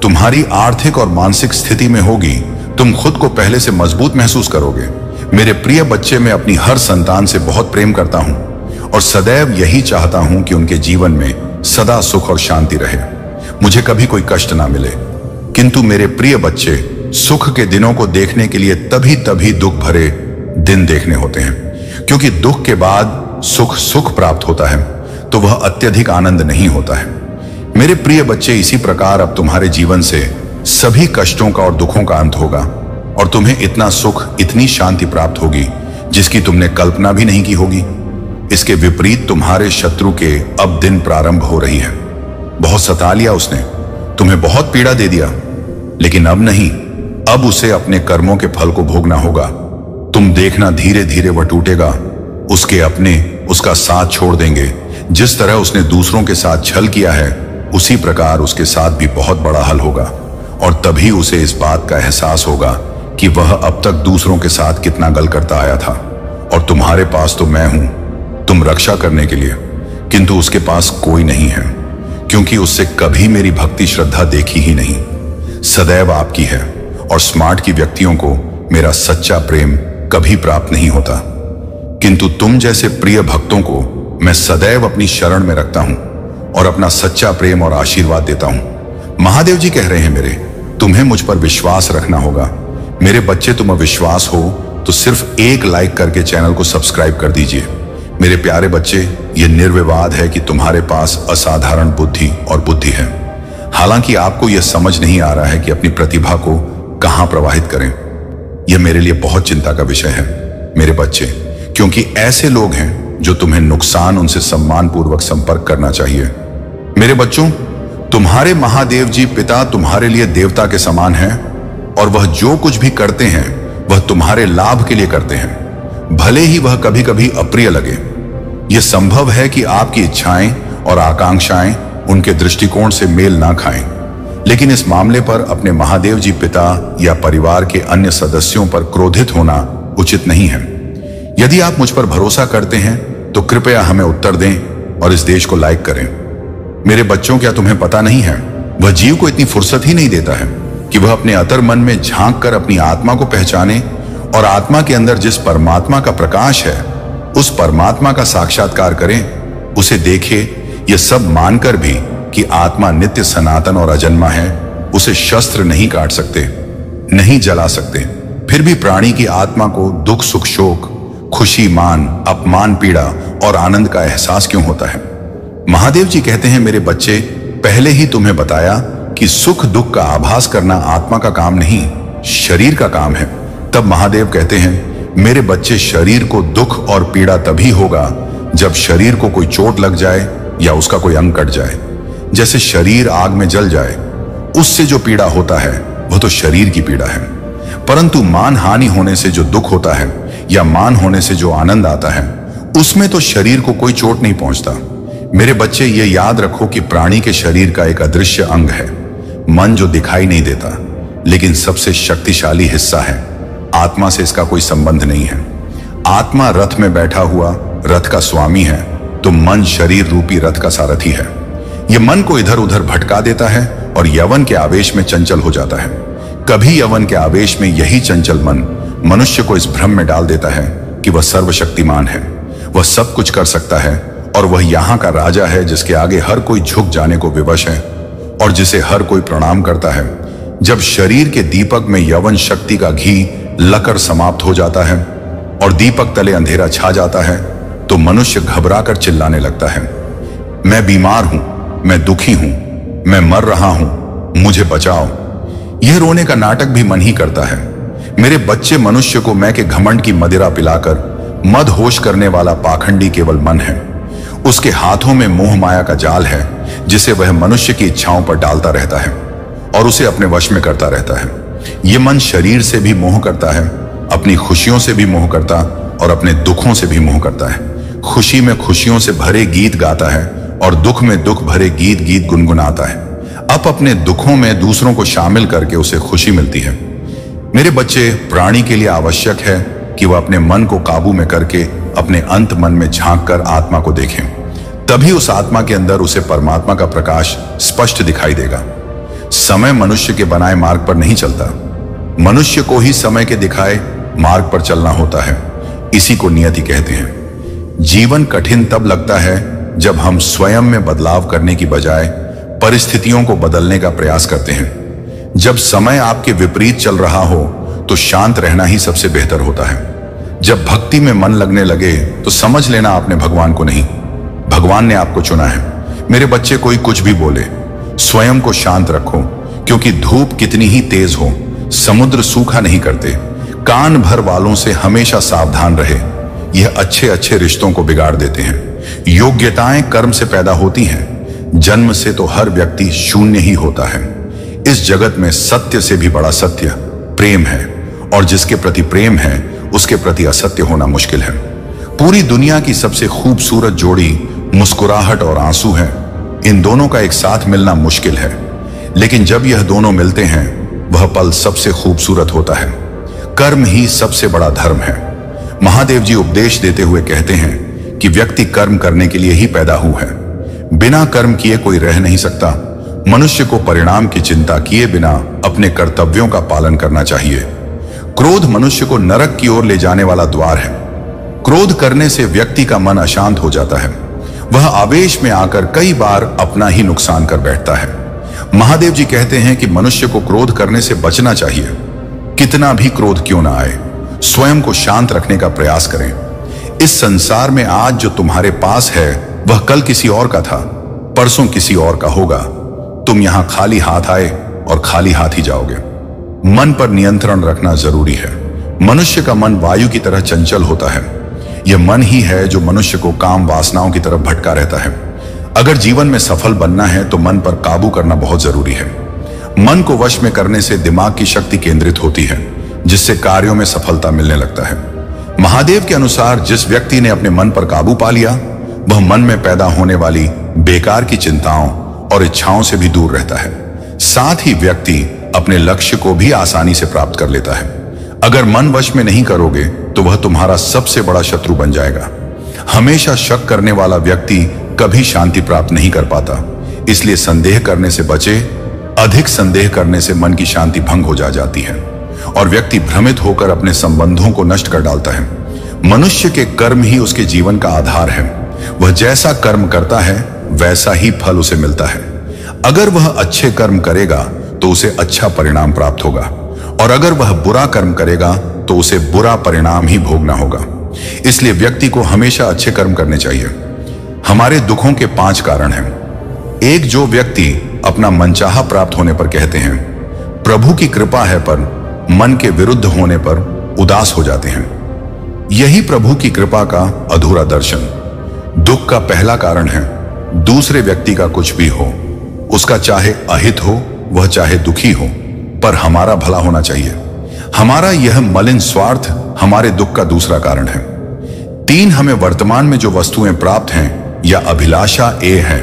तुम्हारी आर्थिक और मानसिक स्थिति में होगी। तुम खुद को पहले से मजबूत महसूस करोगे। मेरे प्रिय बच्चे, मैं अपनी हर संतान से बहुत प्रेम करता हूं और सदैव यही चाहता हूं कि उनके जीवन में सदा सुख और शांति रहे, मुझे कभी कोई कष्ट ना मिले। किंतु मेरे प्रिय बच्चे, सुख के दिनों को देखने के लिए तभी दुख भरे दिन देखने होते हैं, क्योंकि दुख के बाद सुख प्राप्त होता है तो वह अत्यधिक आनंद नहीं होता है। मेरे प्रिय बच्चे, इसी प्रकार अब तुम्हारे जीवन से सभी कष्टों का और दुखों का अंत होगा और तुम्हें इतना सुख, इतनी शांति प्राप्त होगी जिसकी तुमने कल्पना भी नहीं की होगी। इसके विपरीत तुम्हारे शत्रु के अब दिन प्रारंभ हो रही है। बहुत सता लिया उसने, तुम्हें बहुत पीड़ा दे दिया, लेकिन अब नहीं, अब उसे अपने कर्मों के फल को भोगना होगा। तुम देखना, धीरे धीरे वह टूटेगा। उसके अपने उसका साथ छोड़ देंगे। जिस तरह उसने दूसरों के साथ छल किया है, उसी प्रकार उसके साथ भी बहुत बड़ा हल होगा और तभी उसे इस बात का एहसास होगा कि वह अब तक दूसरों के साथ कितना गल करता आया था और तुम्हारे पास तो मैं हूं तुम रक्षा करने के लिए, किंतु उसके पास कोई नहीं है, क्योंकि उससे कभी मेरी भक्ति श्रद्धा देखी ही नहीं। सदैव आपकी है और स्मार्ट की व्यक्तियों को मेरा सच्चा प्रेम कभी प्राप्त नहीं होता, किंतु तुम जैसे प्रिय भक्तों को मैं सदैव अपनी शरण में रखता हूं और अपना सच्चा प्रेम और आशीर्वाद देता हूं। महादेव जी कह रहे हैं मेरे, तुम्हें मुझ पर विश्वास रखना होगा। मेरे बच्चे, तुम विश्वास हो तो सिर्फ एक लाइक करके चैनल को सब्सक्राइब कर दीजिए। मेरे प्यारे बच्चे, यह निर्विवाद है कि तुम्हारे पास असाधारण बुद्धि और बुद्धि है। हालांकि आपको यह समझ नहीं आ रहा है कि अपनी प्रतिभा को कहां प्रवाहित करें। यह मेरे लिए बहुत चिंता का विषय है मेरे बच्चे, क्योंकि ऐसे लोग हैं जो तुम्हें नुकसान, उनसे सम्मानपूर्वक संपर्क करना चाहिए। मेरे बच्चों, तुम्हारे महादेव जी पिता तुम्हारे लिए देवता के समान हैं और वह जो कुछ भी करते हैं वह तुम्हारे लाभ के लिए करते हैं, भले ही वह कभी कभी अप्रिय लगे। यह संभव है कि आपकी इच्छाएं और आकांक्षाएं उनके दृष्टिकोण से मेल ना खाएं, लेकिन इस मामले पर अपने महादेव जी पिता या परिवार के अन्य सदस्यों पर क्रोधित होना उचित नहीं है। यदि आप मुझ पर भरोसा करते हैं तो कृपया हमें उत्तर दें और इस देश को लाइक करें। मेरे बच्चों, क्या तुम्हें पता नहीं है, वह जीव को इतनी फुर्सत ही नहीं देता है कि वह अपने अंतर मन में झांक कर अपनी आत्मा को पहचाने और आत्मा के अंदर जिस परमात्मा का प्रकाश है उस परमात्मा का साक्षात्कार करें, उसे देखे। यह सब मानकर भी कि आत्मा नित्य, सनातन और अजन्मा है, उसे शस्त्र नहीं काट सकते, नहीं जला सकते, फिर भी प्राणी की आत्मा को दुख, सुख, शोक, खुशी, मान, अपमान, पीड़ा और आनंद का एहसास क्यों होता है? महादेव जी कहते हैं मेरे बच्चे, पहले ही तुम्हें बताया कि सुख दुख का आभास करना आत्मा का काम नहीं, शरीर का काम है। तब महादेव कहते हैं मेरे बच्चे, शरीर को दुख और पीड़ा तभी होगा जब शरीर को कोई चोट लग जाए या उसका कोई अंग कट जाए। जैसे शरीर आग में जल जाए, उससे जो पीड़ा होता है वो तो शरीर की पीड़ा है। परंतु मान हानि होने से जो दुख होता है या मान होने से जो आनंद आता है, उसमें तो शरीर को कोई चोट नहीं पहुंचता। मेरे बच्चे, ये याद रखो कि प्राणी के शरीर का एक अदृश्य अंग है, मन, जो दिखाई नहीं देता लेकिन सबसे शक्तिशाली हिस्सा है। आत्मा से इसका कोई संबंध नहीं है। आत्मा रथ में बैठा हुआ रथ का स्वामी है, तो मन शरीर रूपी रथ का सारथी है। यह मन को इधर उधर भटका देता है और यवन के आवेश में चंचल हो जाता है। कभी यवन के आवेश में यही चंचल मन मनुष्य को इस भ्रम में डाल देता है कि वह सर्वशक्तिमान है, वह सब कुछ कर सकता है और वह यहाँ का राजा है जिसके आगे हर कोई झुक जाने को विवश है और जिसे हर कोई प्रणाम करता है। जब शरीर के दीपक में यवन शक्ति का घी लकर समाप्त हो जाता है और दीपक तले अंधेरा छा जाता है, तो मनुष्य घबराकर चिल्लाने लगता है, मैं बीमार हूं, मैं दुखी हूं, मैं मर रहा हूं, मुझे बचाओ। यह रोने का नाटक भी मन ही करता है। मेरे बच्चे, मनुष्य को मैं के घमंड की मदिरा पिलाकर मदहोश करने वाला पाखंडी केवल मन है। उसके हाथों में मोह माया का जाल है जिसे वह मनुष्य की इच्छाओं पर डालता रहता है और उसे अपने वश में करता रहता है। यह मन शरीर से भी मोह करता है, अपनी खुशियों से भी मोह करता और अपने दुखों से भी मोह करता है। खुशी में खुशियों से भरे गीत गाता है और दुख में दुख भरे गीत गुनगुनाता है। अब अपने दुखों में दूसरों को शामिल करके उसे खुशी मिलती है। मेरे बच्चे, प्राणी के लिए आवश्यक है कि वह अपने मन को काबू में करके अपने अंत मन में झांक कर आत्मा को देखें। तभी उस आत्मा के अंदर उसे परमात्मा का प्रकाश स्पष्ट दिखाई देगा। समय मनुष्य के बनाए मार्ग पर नहीं चलता, मनुष्य को ही समय के दिखाए मार्ग पर चलना होता है। इसी को नियति कहते हैं। जीवन कठिन तब लगता है जब हम स्वयं में बदलाव करने की बजाय परिस्थितियों को बदलने का प्रयास करते हैं। जब समय आपके विपरीत चल रहा हो तो शांत रहना ही सबसे बेहतर होता है। जब भक्ति में मन लगने लगे तो समझ लेना आपने भगवान को नहीं, भगवान ने आपको चुना है। मेरे बच्चे, कोई कुछ भी बोले, स्वयं को शांत रखो, क्योंकि धूप कितनी ही तेज हो, समुद्र सूखा नहीं करते। कान भर वालों से हमेशा सावधान रहे, यह अच्छे अच्छे रिश्तों को बिगाड़ देते हैं। योग्यताएं कर्म से पैदा होती हैं, जन्म से तो हर व्यक्ति शून्य ही होता है। इस जगत में सत्य से भी बड़ा सत्य प्रेम है, और जिसके प्रति प्रेम है उसके प्रति असत्य होना मुश्किल है। पूरी दुनिया की सबसे खूबसूरत जोड़ी मुस्कुराहट और आंसू है। इन दोनों का एक साथ मिलना मुश्किल है, लेकिन जब यह दोनों मिलते हैं वह पल सबसे खूबसूरत होता है। कर्म ही सबसे बड़ा धर्म है। महादेव जी उपदेश देते हुए कहते हैं कि व्यक्ति कर्म करने के लिए ही पैदा हुआ है, बिना कर्म किए कोई रह नहीं सकता। मनुष्य को परिणाम की चिंता किए बिना अपने कर्तव्यों का पालन करना चाहिए। क्रोध मनुष्य को नरक की ओर ले जाने वाला द्वार है। क्रोध करने से व्यक्ति का मन अशांत हो जाता है, वह आवेश में आकर कई बार अपना ही नुकसान कर बैठता है। महादेव जी कहते हैं कि मनुष्य को क्रोध करने से बचना चाहिए। कितना भी क्रोध क्यों ना आए, स्वयं को शांत रखने का प्रयास करें। इस संसार में आज जो तुम्हारे पास है वह कल किसी और का था, परसों किसी और का होगा। तुम यहां खाली हाथ आए और खाली हाथ ही जाओगे। मन पर नियंत्रण रखना जरूरी है। मनुष्य का मन वायु की तरह चंचल होता है। यह मन ही है जो मनुष्य को काम वासनाओं की तरफ भटका रहता है। अगर जीवन में सफल बनना है तो मन पर काबू करना बहुत जरूरी है। मन को वश में करने से दिमाग की शक्ति केंद्रित होती है, जिससे कार्यों में सफलता मिलने लगता है। महादेव के अनुसार जिस व्यक्ति ने अपने मन पर काबू पा लिया, वह मन में पैदा होने वाली बेकार की चिंताओं और इच्छाओं से भी दूर रहता है। साथ ही व्यक्ति अपने लक्ष्य को भी आसानी से प्राप्त कर लेता है। अगर मन वश में नहीं करोगे तो वह तुम्हारा सबसे बड़ा शत्रु बन जाएगा। हमेशा शक करने वाला व्यक्ति कभी शांति प्राप्त नहीं कर पाता, इसलिए संदेह करने से बचे। अधिक संदेह करने से मन की शांति भंग हो जाती है और व्यक्ति भ्रमित होकर अपने संबंधों को नष्ट कर डालता है। मनुष्य के कर्म ही उसके जीवन का आधार है। वह जैसा कर्म करता है वैसा ही फल उसे मिलता है। अगर वह अच्छे कर्म करेगा तो उसे अच्छा परिणाम प्राप्त होगा, और अगर वह बुरा कर्म करेगा तो उसे बुरा परिणाम ही भोगना होगा। इसलिए व्यक्ति को हमेशा अच्छे कर्म करने चाहिए। हमारे दुखों के 5 कारण हैं। एक, जो व्यक्ति अपना मनचाहा प्राप्त होने पर कहते हैं प्रभु की कृपा है, पर मन के विरुद्ध होने पर उदास हो जाते हैं। यही प्रभु की कृपा का अधूरा दर्शन। दुख का पहला कारण है दूसरे व्यक्ति का कुछ भी हो, उसका चाहे अहित हो, वह चाहे दुखी हो, पर हमारा भला होना चाहिए। हमारा यह मलिन स्वार्थ हमारे दुख का दूसरा कारण है। 3, हमें वर्तमान में जो वस्तुएं प्राप्त हैं या अभिलाषा ए है,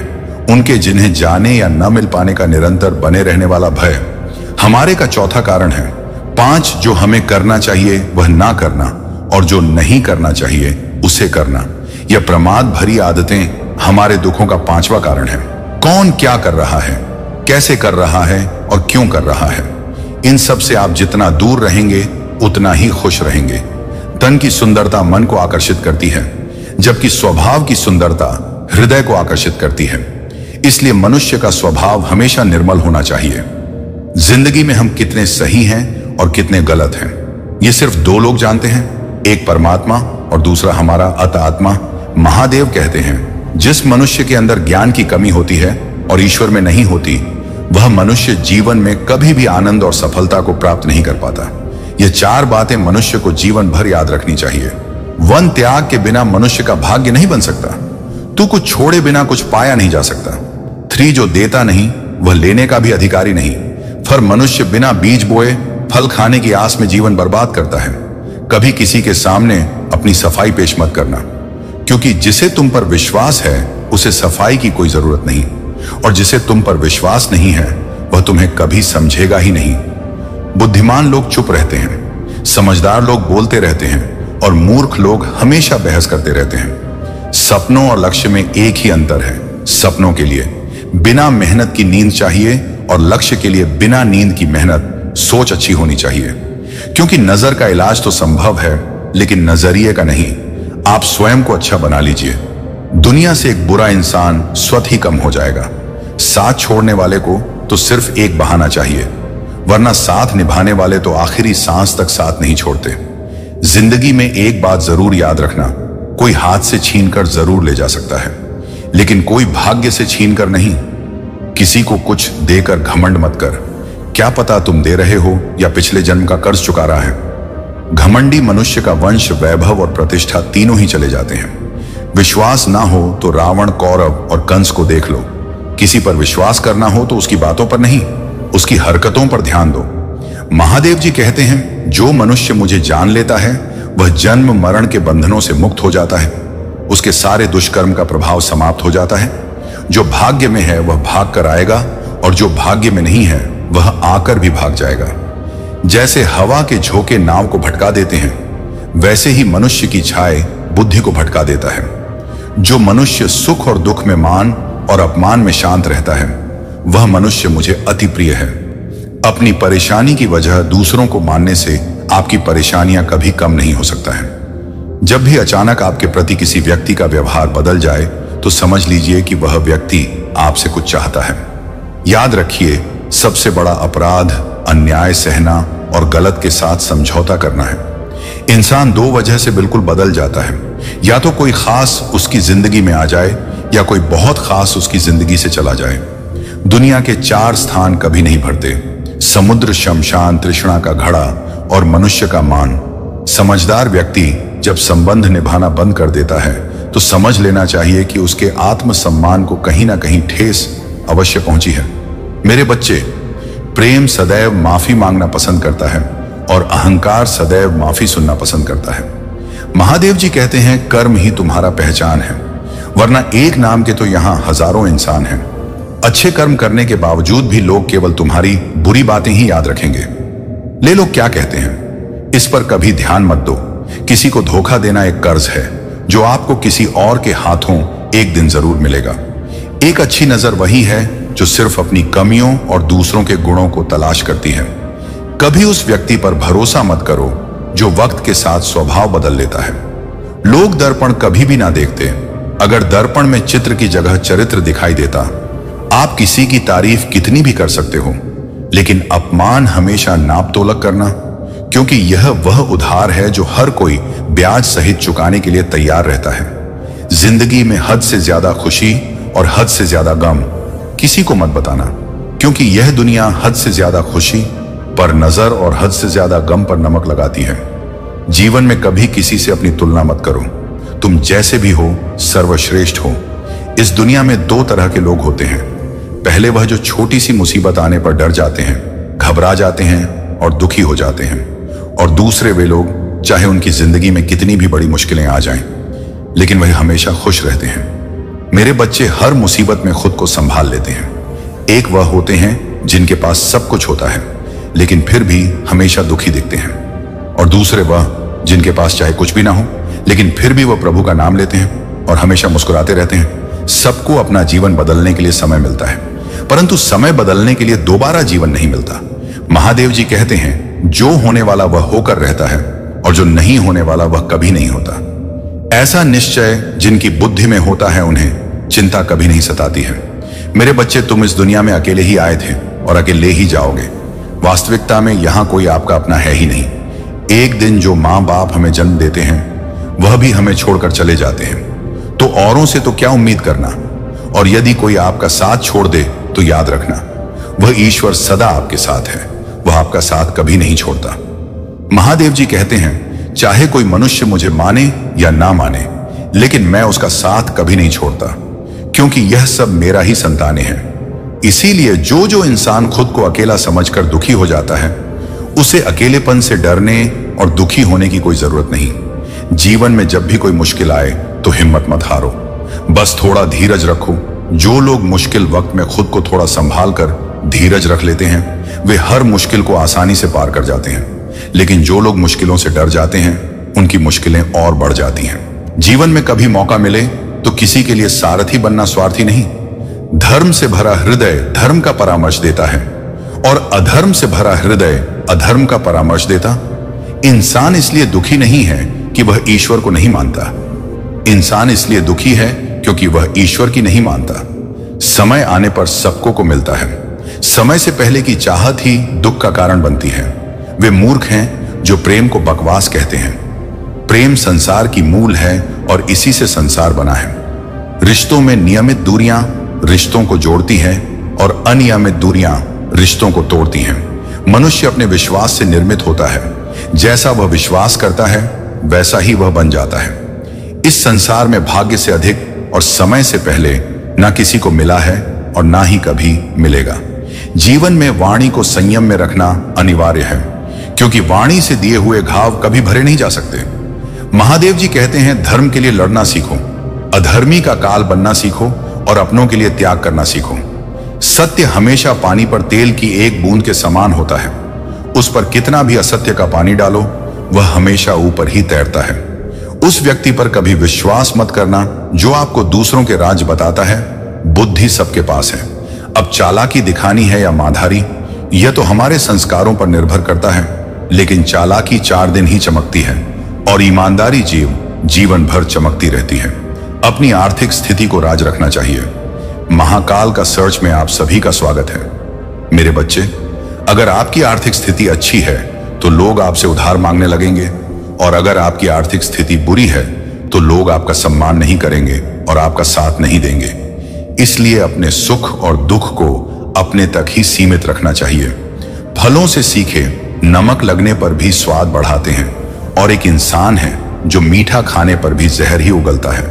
उनके जिन्हें जाने या न मिल पाने का निरंतर बने रहने वाला भय हमारे का चौथा कारण है। 5, जो हमें करना चाहिए वह ना करना, और जो नहीं करना चाहिए उसे करना, यह प्रमाद भरी आदतें हमारे दुखों का 5वां कारण है। कौन क्या कर रहा है, कैसे कर रहा है और क्यों कर रहा है, इन सब से आप जितना दूर रहेंगे उतना ही खुश रहेंगे। तन की सुंदरता मन को आकर्षित करती है, जबकि स्वभाव की सुंदरता हृदय को आकर्षित करती है। इसलिए मनुष्य का स्वभाव हमेशा निर्मल होना चाहिए। जिंदगी में हम कितने सही हैं और कितने गलत हैं, ये सिर्फ 2 लोग जानते हैं, एक परमात्मा और दूसरा हमारा अत आत्मा। महादेव कहते हैं, जिस मनुष्य के अंदर ज्ञान की कमी होती है और ईश्वर में नहीं होती, वह मनुष्य जीवन में कभी भी आनंद और सफलता को प्राप्त नहीं कर पाता। ये 4 बातें मनुष्य को जीवन भर याद रखनी चाहिए। वन त्याग के बिना मनुष्य का भाग्य नहीं बन सकता। तू कुछ छोड़े बिना कुछ पाया नहीं जा सकता। 3, जो देता नहीं वह लेने का भी अधिकारी नहीं। पर मनुष्य बिना बीज बोए फल खाने की आस में जीवन बर्बाद करता है। कभी किसी के सामने अपनी सफाई पेश मत करना, क्योंकि जिसे तुम पर विश्वास है उसे सफाई की कोई जरूरत नहीं, और जिसे तुम पर विश्वास नहीं है वह तुम्हें कभी समझेगा ही नहीं। बुद्धिमान लोग चुप रहते हैं, समझदार लोग बोलते रहते हैं, और मूर्ख लोग हमेशा बहस करते रहते हैं। सपनों और लक्ष्य में एक ही अंतर है। सपनों के लिए बिना मेहनत की नींद चाहिए, और लक्ष्य के लिए बिना नींद की मेहनत, सोच अच्छी होनी चाहिए। क्योंकि नजर का इलाज तो संभव है, लेकिन नजरिए का नहीं। आप स्वयं को अच्छा बना लीजिए। दुनिया से एक बुरा इंसान स्वतः ही कम हो जाएगा। साथ छोड़ने वाले को तो सिर्फ एक बहाना चाहिए, वरना साथ निभाने वाले तो आखिरी सांस तक साथ नहीं छोड़ते। जिंदगी में एक बात जरूर याद रखना, कोई हाथ से छीनकर जरूर ले जा सकता है, लेकिन कोई भाग्य से छीनकर नहीं। किसी को कुछ देकर घमंड मत कर, क्या पता तुम दे रहे हो या पिछले जन्म का कर्ज चुका रहा है। घमंडी मनुष्य का वंश, वैभव और प्रतिष्ठा तीनों ही चले जाते हैं। विश्वास ना हो तो रावण, कौरव और कंस को देख लो। किसी पर विश्वास करना हो तो उसकी बातों पर नहीं, उसकी हरकतों पर ध्यान दो। महादेव जी कहते हैं, जो मनुष्य मुझे जान लेता है वह जन्म मरण के बंधनों से मुक्त हो जाता है। उसके सारे दुष्कर्म का प्रभाव समाप्त हो जाता है। जो भाग्य में है वह भाग कर आएगा, और जो भाग्य में नहीं है वह आकर भी भाग जाएगा। जैसे हवा के झोंके नाव को भटका देते हैं, वैसे ही मनुष्य की छाया बुद्धि को भटका देता है। जो मनुष्य सुख और दुख में, मान और अपमान में शांत रहता है, वह मनुष्य मुझे अति प्रिय है। अपनी परेशानी की वजह दूसरों को मानने से आपकी परेशानियां कभी कम नहीं हो सकता है। जब भी अचानक आपके प्रति किसी व्यक्ति का व्यवहार बदल जाए तो समझ लीजिए कि वह व्यक्ति आपसे कुछ चाहता है। याद रखिए, सबसे बड़ा अपराध अन्याय सहना और गलत के साथ समझौता करना है। इंसान 2 वजह से बिल्कुल बदल जाता है, या तो कोई खास उसकी जिंदगी में आ जाए, या कोई बहुत खास उसकी जिंदगी से चला जाए। दुनिया के 4 स्थान कभी नहीं भरते: समुद्र, शमशान, तृष्णा का घड़ा और मनुष्य का मान। समझदार व्यक्ति जब संबंध निभाना बंद कर देता है तो समझ लेना चाहिए कि उसके आत्मसम्मान को कहीं ना कहीं ठेस अवश्य पहुंची है। मेरे बच्चे, प्रेम सदैव माफी मांगना पसंद करता है और अहंकार सदैव माफी सुनना पसंद करता है। महादेव जी कहते हैं, कर्म ही तुम्हारा पहचान है, वरना एक नाम के तो यहां हजारों इंसान हैं। अच्छे कर्म करने के बावजूद भी लोग केवल तुम्हारी बुरी बातें ही याद रखेंगे। ले लोग क्या कहते हैं, इस पर कभी ध्यान मत दो। किसी को धोखा देना एक कर्ज है जो आपको किसी और के हाथों एक दिन जरूर मिलेगा। एक अच्छी नजर वही है जो सिर्फ अपनी कमियों और दूसरों के गुणों को तलाश करती है। कभी उस व्यक्ति पर भरोसा मत करो जो वक्त के साथ स्वभाव बदल लेता है। लोग दर्पण कभी भी ना देखते। अगर दर्पण में चित्र की जगह चरित्र दिखाई देता, आप किसी की तारीफ कितनी भी कर सकते हो, लेकिन अपमान हमेशा नाप तोलक करना, क्योंकि यह वह उधार है जो हर कोई ब्याज सहित चुकाने के लिए तैयार रहता है। जिंदगी में हद से ज्यादा खुशी और हद से ज्यादा गम किसी को मत बताना, क्योंकि यह दुनिया हद से ज्यादा खुशी पर नजर और हद से ज्यादा गम पर नमक लगाती है। जीवन में कभी किसी से अपनी तुलना मत करो। तुम जैसे भी हो सर्वश्रेष्ठ हो। इस दुनिया में दो तरह के लोग होते हैं। पहले वह जो छोटी सी मुसीबत आने पर डर जाते हैं, घबरा जाते हैं और दुखी हो जाते हैं, और दूसरे वे लोग चाहे उनकी जिंदगी में कितनी भी बड़ी मुश्किलें आ जाएं, लेकिन वह हमेशा खुश रहते हैं। मेरे बच्चे हर मुसीबत में खुद को संभाल लेते हैं। एक वह होते हैं जिनके पास सब कुछ होता है लेकिन फिर भी हमेशा दुखी दिखते हैं, और दूसरे वह जिनके पास चाहे कुछ भी ना हो लेकिन फिर भी वह प्रभु का नाम लेते हैं और हमेशा मुस्कुराते रहते हैं। सबको अपना जीवन बदलने के लिए समय मिलता है, परंतु समय बदलने के लिए दोबारा जीवन नहीं मिलता। महादेव जी कहते हैं, जो होने वाला वह होकर रहता है और जो नहीं होने वाला वह कभी नहीं होता। ऐसा निश्चय जिनकी बुद्धि में होता है उन्हें चिंता कभी नहीं सताती है। मेरे बच्चे, तुम इस दुनिया में अकेले ही आए थे और अकेले ही जाओगे। वास्तविकता में यहां कोई आपका अपना है ही नहीं। एक दिन जो माँ बाप हमें जन्म देते हैं वह भी हमें छोड़कर चले जाते हैं, तो औरों से तो क्या उम्मीद करना। और यदि कोई आपका साथ छोड़ दे तो याद रखना, वह ईश्वर सदा आपके साथ है, वह आपका साथ कभी नहीं छोड़ता। महादेव जी कहते हैं, चाहे कोई मनुष्य मुझे माने या ना माने, लेकिन मैं उसका साथ कभी नहीं छोड़ता, क्योंकि यह सब मेरा ही संतानें हैं। इसीलिए जो जो इंसान खुद को अकेला समझकर दुखी हो जाता है, उसे अकेलेपन से डरने और दुखी होने की कोई जरूरत नहीं। जीवन में जब भी कोई मुश्किल आए तो हिम्मत मत हारो, बस थोड़ा धीरज रखो। जो लोग मुश्किल वक्त में खुद को थोड़ा संभाल कर धीरज रख लेते हैं, वे हर मुश्किल को आसानी से पार कर जाते हैं। लेकिन जो लोग मुश्किलों से डर जाते हैं, उनकी मुश्किलें और बढ़ जाती हैं। जीवन में कभी मौका मिले तो किसी के लिए सारथी बनना स्वार्थी नहीं। धर्म से भरा हृदय धर्म का परामर्श देता है, और अधर्म से भरा हृदय अधर्म का परामर्श देता। इंसान इसलिए दुखी नहीं है कि वह ईश्वर को नहीं मानता। इंसान इसलिए दुखी है क्योंकि वह ईश्वर की नहीं मानता। समय आने पर सबको को मिलता है। समय से पहले की चाहत ही दुख का कारण बनती है। वे मूर्ख हैं जो प्रेम को बकवास कहते हैं। प्रेम संसार की मूल है और इसी से संसार बना है। रिश्तों में नियमित दूरियां रिश्तों को जोड़ती हैं और अनियमित दूरियां रिश्तों को तोड़ती हैं। मनुष्य अपने विश्वास से निर्मित होता है। जैसा वह विश्वास करता है वैसा ही वह बन जाता है। इस संसार में भाग्य से अधिक और समय से पहले ना किसी को मिला है और ना ही कभी मिलेगा। जीवन में वाणी को संयम में रखना अनिवार्य है, क्योंकि वाणी से दिए हुए घाव कभी भरे नहीं जा सकते। महादेव जी कहते हैं, धर्म के लिए लड़ना सीखो, अधर्मी का काल बनना सीखो और अपनों के लिए त्याग करना सीखो। सत्य हमेशा पानी पर तेल की एक बूंद के समान होता है। उस पर कितना भी असत्य का पानी डालो, वह हमेशा ऊपर ही तैरता है। उस व्यक्ति पर कभी विश्वास मत करना जो आपको दूसरों के राज बताता है। बुद्धि सबके पास है। अब चालाकी दिखानी है या माधारी, यह तो हमारे संस्कारों पर निर्भर करता है। लेकिन चालाकी 4 दिन ही चमकती है और ईमानदारी जीवन भर चमकती रहती है। अपनी आर्थिक स्थिति को राज रखना चाहिए। महाकाल का सर्च में आप सभी का स्वागत है। मेरे बच्चे, अगर आपकी आर्थिक स्थिति अच्छी है तो लोग आपसे उधार मांगने लगेंगे, और अगर आपकी आर्थिक स्थिति बुरी है तो लोग आपका सम्मान नहीं करेंगे और आपका साथ नहीं देंगे। इसलिए अपने सुख और दुख को अपने तक ही सीमित रखना चाहिए। फलों से सीखे, नमक लगने पर भी स्वाद बढ़ाते हैं, और एक इंसान है जो मीठा खाने पर भी जहर ही उगलता है।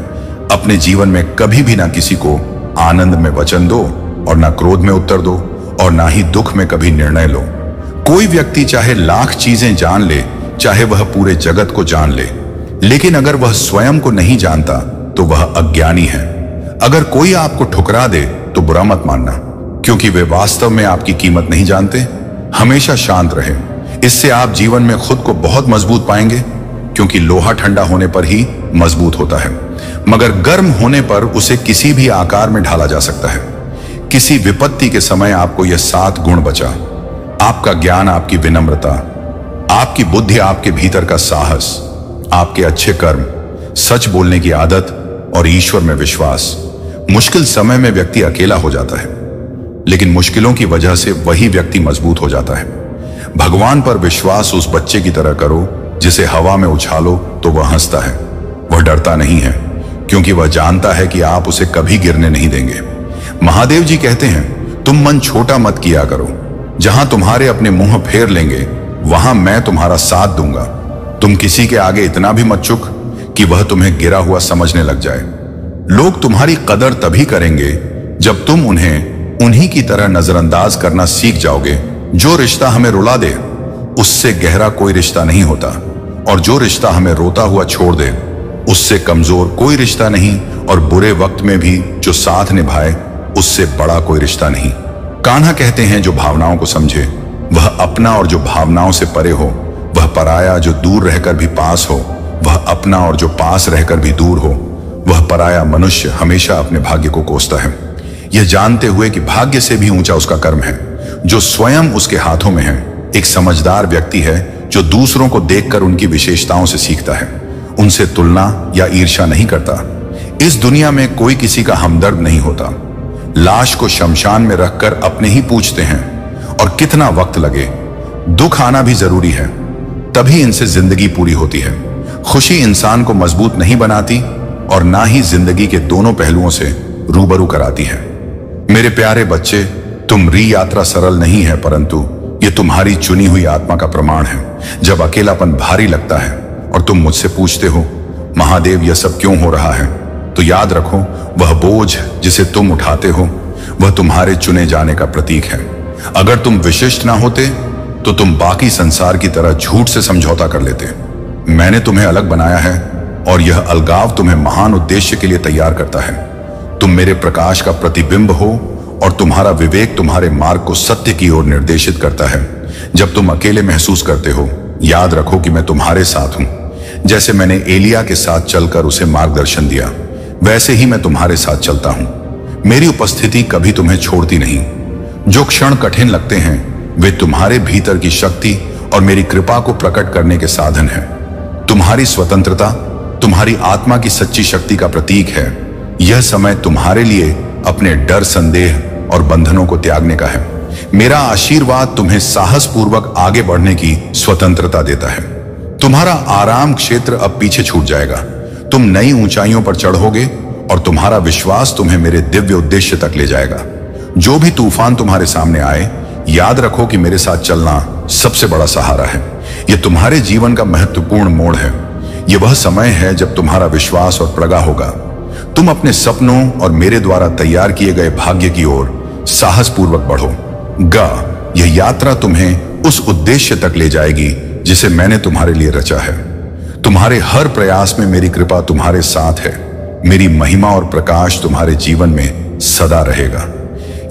अपने जीवन में कभी भी ना किसी को आनंद में वचन दो और ना क्रोध में उत्तर दो, और ना ही दुख में कभी निर्णय लो। कोई व्यक्ति चाहे लाख चीजें जान ले, चाहे वह पूरे जगत को जान ले, लेकिन अगर वह स्वयं को नहीं जानता तो वह अज्ञानी है। अगर कोई आपको ठुकरा दे तो बुरा मत मानना, क्योंकि वे वास्तव में आपकी कीमत नहीं जानते। हमेशा शांत रहे, इससे आप जीवन में खुद को बहुत मजबूत पाएंगे, क्योंकि लोहा ठंडा होने पर ही मजबूत होता है, मगर गर्म होने पर उसे किसी भी आकार में ढाला जा सकता है। किसी विपत्ति के समय आपको यह 7 गुण बचा: आपका ज्ञान, आपकी विनम्रता, आपकी बुद्धि, आपके भीतर का साहस, आपके अच्छे कर्म, सच बोलने की आदत और ईश्वर में विश्वास। मुश्किल समय में व्यक्ति अकेला हो जाता है, लेकिन मुश्किलों की वजह से वही व्यक्ति मजबूत हो जाता है। भगवान पर विश्वास उस बच्चे की तरह करो जिसे हवा में उछालो तो वह हंसता है। वह डरता नहीं है, क्योंकि वह जानता है कि आप उसे कभी गिरने नहीं देंगे। महादेव जी कहते हैं, तुम मन छोटा मत किया करो। जहां तुम्हारे अपने मुंह फेर लेंगे वहां मैं तुम्हारा साथ दूंगा। तुम किसी के आगे इतना भी मत झुक कि वह तुम्हें गिरा हुआ समझने लग जाए। लोग तुम्हारी कदर तभी करेंगे जब तुम उन्हें उन्हीं की तरह नजरअंदाज करना सीख जाओगे। जो रिश्ता हमें रुला दे उससे गहरा कोई रिश्ता नहीं होता, और जो रिश्ता हमें रोता हुआ छोड़ दे उससे कमजोर कोई रिश्ता नहीं, और बुरे वक्त में भी जो साथ निभाए उससे बड़ा कोई रिश्ता नहीं। कान्हा कहते हैं, जो भावनाओं को समझे वह अपना, और जो भावनाओं से परे हो वह पराया। जो दूर रहकर भी पास हो वह अपना, और जो पास रहकर भी दूर हो वह पराया। मनुष्य हमेशा अपने भाग्य को कोसता है, यह जानते हुए कि भाग्य से भी ऊंचा उसका कर्म है जो स्वयं उसके हाथों में है। एक समझदार व्यक्ति है जो दूसरों को देखकर उनकी विशेषताओं से सीखता है, उनसे तुलना या ईर्ष्या नहीं करता। इस दुनिया में कोई किसी का हमदर्द नहीं होता। लाश को शमशान में रखकर अपने ही पूछते हैं, और कितना वक्त लगे। दुख आना भी जरूरी है, तभी इनसे जिंदगी पूरी होती है। खुशी इंसान को मजबूत नहीं बनाती और ना ही जिंदगी के दोनों पहलुओं से रूबरू कराती है। मेरे प्यारे बच्चे, तुम्हारी यात्रा सरल नहीं है, परंतु ये तुम्हारी चुनी हुई आत्मा का प्रमाण है। जब अकेलापन भारी लगता है और तुम मुझसे पूछते हो, महादेव यह सब क्यों हो रहा है, तो याद रखो, वह बोझ जिसे तुम उठाते हो वह तुम्हारे चुने जाने का प्रतीक है। अगर तुम विशिष्ट ना होते तो तुम बाकी संसार की तरह झूठ से समझौता कर लेते। मैंने तुम्हें अलग बनाया है, और यह अलगाव तुम्हें महान उद्देश्य के लिए तैयार करता है। तुम मेरे प्रकाश का प्रतिबिंब हो, और तुम्हारा विवेक तुम्हारे मार्ग को सत्य की ओर निर्देशित करता है। जब तुम अकेले महसूस करते हो, याद रखो कि मैं तुम्हारे साथ हूं। जैसे मैंने एलिया के साथ चलकर उसे मार्गदर्शन दिया, वैसे ही मैं तुम्हारे साथ चलता हूं। मेरी उपस्थिति कभी तुम्हें छोड़ती नहीं। जो क्षण कठिन लगते हैं वे तुम्हारे भीतर की शक्ति और मेरी कृपा को प्रकट करने के साधन है। तुम्हारी स्वतंत्रता तुम्हारी आत्मा की सच्ची शक्ति का प्रतीक है। यह समय तुम्हारे लिए अपने डर, संदेह और बंधनों को त्यागने का है। मेरा आशीर्वाद तुम्हें साहस पूर्वक आगे बढ़ने की स्वतंत्रता देता है। तुम्हारा आराम क्षेत्र अब पीछे छूट जाएगा। तुम नई ऊंचाइयों पर चढ़ोगे, और तुम्हारा विश्वास तुम्हें मेरे दिव्य उद्देश्य तक ले जाएगा। जो भी तूफान तुम्हारे सामने आए, याद रखो कि मेरे साथ चलना सबसे बड़ा सहारा है। यह तुम्हारे जीवन का महत्वपूर्ण मोड़ है। यह वह समय है जब तुम्हारा विश्वास और प्रगा होगा। तुम अपने सपनों और मेरे द्वारा तैयार किए गए भाग्य की ओर साहस पूर्वक बढ़ो। यह यात्रा तुम्हें उस उद्देश्य तक ले जाएगी जिसे मैंने तुम्हारे लिए रचा है। तुम्हारे हर प्रयास में मेरी कृपा तुम्हारे साथ है। मेरी महिमा और प्रकाश तुम्हारे जीवन में सदा रहेगा।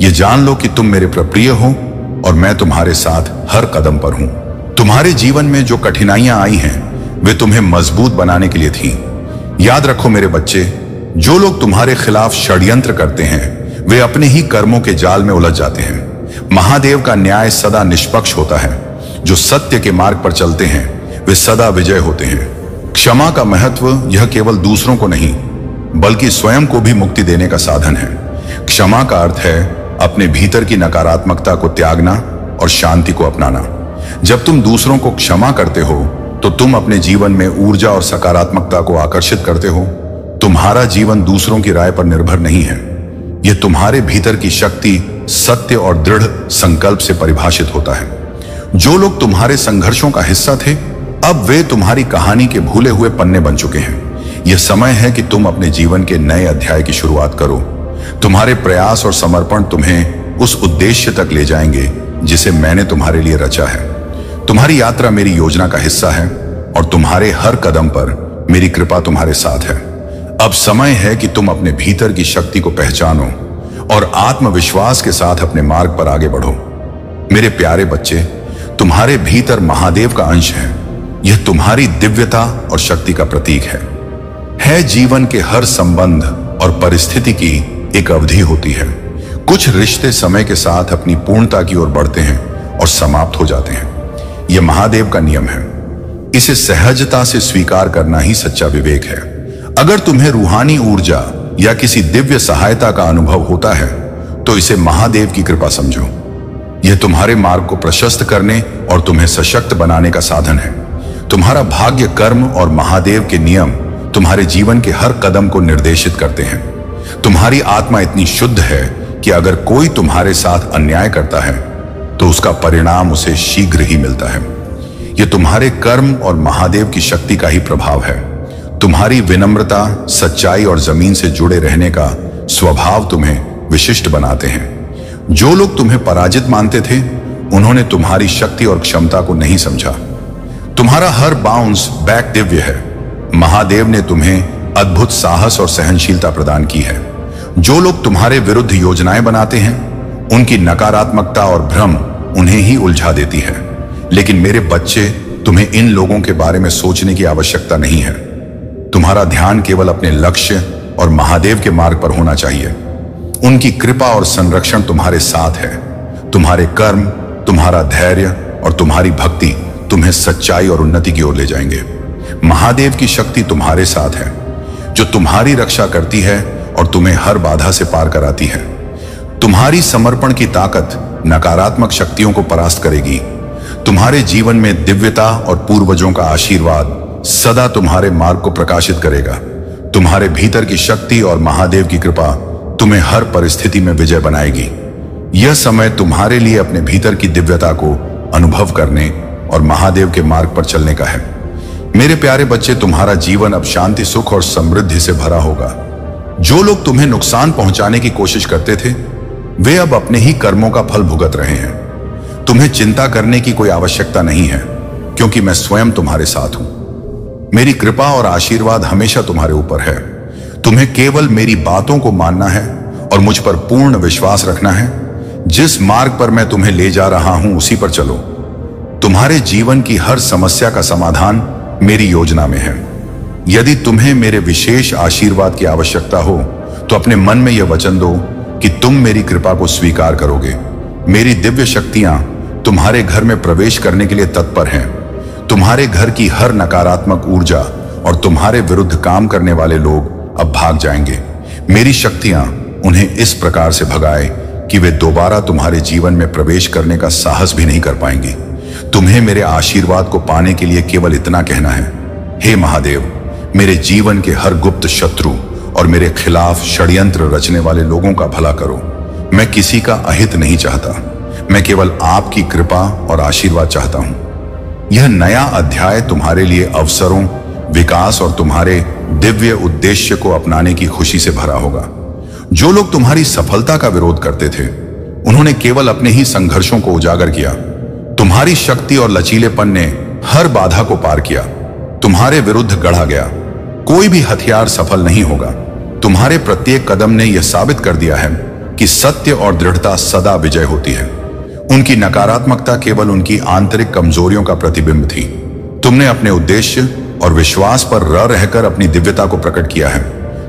यह जान लो कि तुम मेरे प्रिय हो, और मैं तुम्हारे साथ हर कदम पर हूं। तुम्हारे जीवन में जो कठिनाइयां आई हैं वे तुम्हें मजबूत बनाने के लिए थी। याद रखो मेरे बच्चे, जो लोग तुम्हारे खिलाफ षड्यंत्र करते हैं वे अपने ही कर्मों के जाल में उलझ जाते हैं। महादेव का न्याय सदा निष्पक्ष होता है। जो सत्य के मार्ग पर चलते हैं वे सदा विजय होते हैं। क्षमा का महत्व यह केवल दूसरों को नहीं बल्कि स्वयं को भी मुक्ति देने का साधन है। क्षमा का अर्थ है अपने भीतर की नकारात्मकता को त्यागना और शांति को अपनाना। जब तुम दूसरों को क्षमा करते हो तो तुम अपने जीवन में ऊर्जा और सकारात्मकता को आकर्षित करते हो। तुम्हारा जीवन दूसरों की राय पर निर्भर नहीं है। यह तुम्हारे भीतर की शक्ति, सत्य और दृढ़ संकल्प से परिभाषित होता है। जो लोग तुम्हारे संघर्षों का हिस्सा थे, अब वे तुम्हारी कहानी के भूले हुए पन्ने बन चुके हैं। यह समय है कि तुम अपने जीवन के नए अध्याय की शुरुआत करो। तुम्हारे प्रयास और समर्पण तुम्हें उस उद्देश्य तक ले जाएंगे जिसे मैंने तुम्हारे लिए रचा है। तुम्हारी यात्रा मेरी योजना का हिस्सा है, और तुम्हारे हर कदम पर मेरी कृपा तुम्हारे साथ है। अब समय है कि तुम अपने भीतर की शक्ति को पहचानो और आत्मविश्वास के साथ अपने मार्ग पर आगे बढ़ो। मेरे प्यारे बच्चे, तुम्हारे भीतर महादेव का अंश है। यह तुम्हारी दिव्यता और शक्ति का प्रतीक है। जीवन के हर संबंध और परिस्थिति की एक अवधि होती है। कुछ रिश्ते समय के साथ अपनी पूर्णता की ओर बढ़ते हैं और समाप्त हो जाते हैं। यह महादेव का नियम है। इसे सहजता से स्वीकार करना ही सच्चा विवेक है। अगर तुम्हें रूहानी ऊर्जा या किसी दिव्य सहायता का अनुभव होता है तो इसे महादेव की कृपा समझो। यह तुम्हारे मार्ग को प्रशस्त करने और तुम्हें सशक्त बनाने का साधन है। तुम्हारा भाग्य, कर्म और महादेव के नियम तुम्हारे जीवन के हर कदम को निर्देशित करते हैं। तुम्हारी आत्मा इतनी शुद्ध है कि अगर कोई तुम्हारे साथ अन्याय करता है तो उसका परिणाम उसे शीघ्र ही मिलता है। ये तुम्हारे कर्म और महादेव की शक्ति का ही प्रभाव है। तुम्हारी विनम्रता, सच्चाई और जमीन से जुड़े रहने का स्वभाव तुम्हें विशिष्ट बनाते हैं। जो लोग तुम्हें पराजित मानते थे, उन्होंने तुम्हारी शक्ति और क्षमता को नहीं समझा। तुम्हारा हर बाउंस बैक दिव्य है। महादेव ने तुम्हें अद्भुत साहस और सहनशीलता प्रदान की है। जो लोग तुम्हारे विरुद्ध योजनाएं बनाते हैं, उनकी नकारात्मकता और भ्रम उन्हें ही उलझा देती है। लेकिन मेरे बच्चे, तुम्हें इन लोगों के बारे में सोचने की आवश्यकता नहीं है। तुम्हारा ध्यान केवल अपने लक्ष्य और महादेव के मार्ग पर होना चाहिए। उनकी कृपा और संरक्षण तुम्हारे साथ है। तुम्हारे कर्म, तुम्हारा धैर्य और तुम्हारी भक्ति तुम्हें सच्चाई और उन्नति की ओर ले जाएंगे। महादेव की शक्ति तुम्हारे साथ है, जो तुम्हारी रक्षा करती है और तुम्हें हर बाधा से पार कराती है। तुम्हारी समर्पण की ताकत नकारात्मक शक्तियों को परास्त करेगी। तुम्हारे जीवन में दिव्यता और पूर्वजों का आशीर्वाद सदा तुम्हारे मार्ग को प्रकाशित करेगा। तुम्हारे भीतर की शक्ति और महादेव की कृपा तुम्हें हर परिस्थिति में विजय बनाएगी। यह समय तुम्हारे लिए अपने भीतर की दिव्यता को अनुभव करने और महादेव के मार्ग पर चलने का है। मेरे प्यारे बच्चे, तुम्हारा जीवन अब शांति, सुख और समृद्धि से भरा होगा। जो लोग तुम्हें नुकसान पहुंचाने की कोशिश करते थे, वे अब अपने ही कर्मों का फल भुगत रहे हैं। तुम्हें चिंता करने की कोई आवश्यकता नहीं है, क्योंकि मैं स्वयं तुम्हारे साथ हूं। मेरी कृपा और आशीर्वाद हमेशा तुम्हारे ऊपर है। तुम्हें केवल मेरी बातों को मानना है और मुझ पर पूर्ण विश्वास रखना है। जिस मार्ग पर मैं तुम्हें ले जा रहा हूं, उसी पर चलो। तुम्हारे जीवन की हर समस्या का समाधान मेरी योजना में है। यदि तुम्हें मेरे विशेष आशीर्वाद की आवश्यकता हो, तो अपने मन में यह वचन दो कि तुम मेरी कृपा को स्वीकार करोगे। मेरी दिव्य शक्तियां तुम्हारे घर में प्रवेश करने के लिए तत्पर हैं। तुम्हारे घर की हर नकारात्मक ऊर्जा और तुम्हारे विरुद्ध काम करने वाले लोग अब भाग जाएंगे। मेरी शक्तियां उन्हें इस प्रकार से भगाए कि वे दोबारा तुम्हारे जीवन में प्रवेश करने का साहस भी नहीं कर पाएंगी। तुम्हें मेरे आशीर्वाद को पाने के लिए केवल इतना कहना है, हे महादेव, मेरे जीवन के हर गुप्त शत्रु और मेरे खिलाफ षड्यंत्र रचने वाले लोगों का भला करो। मैं किसी का अहित नहीं चाहता, मैं केवल आपकी कृपा और आशीर्वाद चाहता हूं। यह नया अध्याय तुम्हारे लिए अवसरों, विकास और तुम्हारे दिव्य उद्देश्य को अपनाने की खुशी से भरा होगा। जो लोग तुम्हारी सफलता का विरोध करते थे, उन्होंने केवल अपने ही संघर्षों को उजागर किया। तुम्हारी शक्ति और लचीलेपन ने हर बाधा को पार किया, तुम्हारे विरुद्ध गढ़ा गया। कोई भी हथियार सफल नहीं होगा। तुम्हारे प्रत्येक कदम ने यह साबित कर दिया है कि सत्य और दृढ़ता सदा विजय होती है। उनकी नकारात्मकता केवल उनकी आंतरिक कमजोरियों का प्रतिबिंब थी। तुमने अपने उद्देश्य और विश्वास पर रहकर अपनी दिव्यता को प्रकट किया है।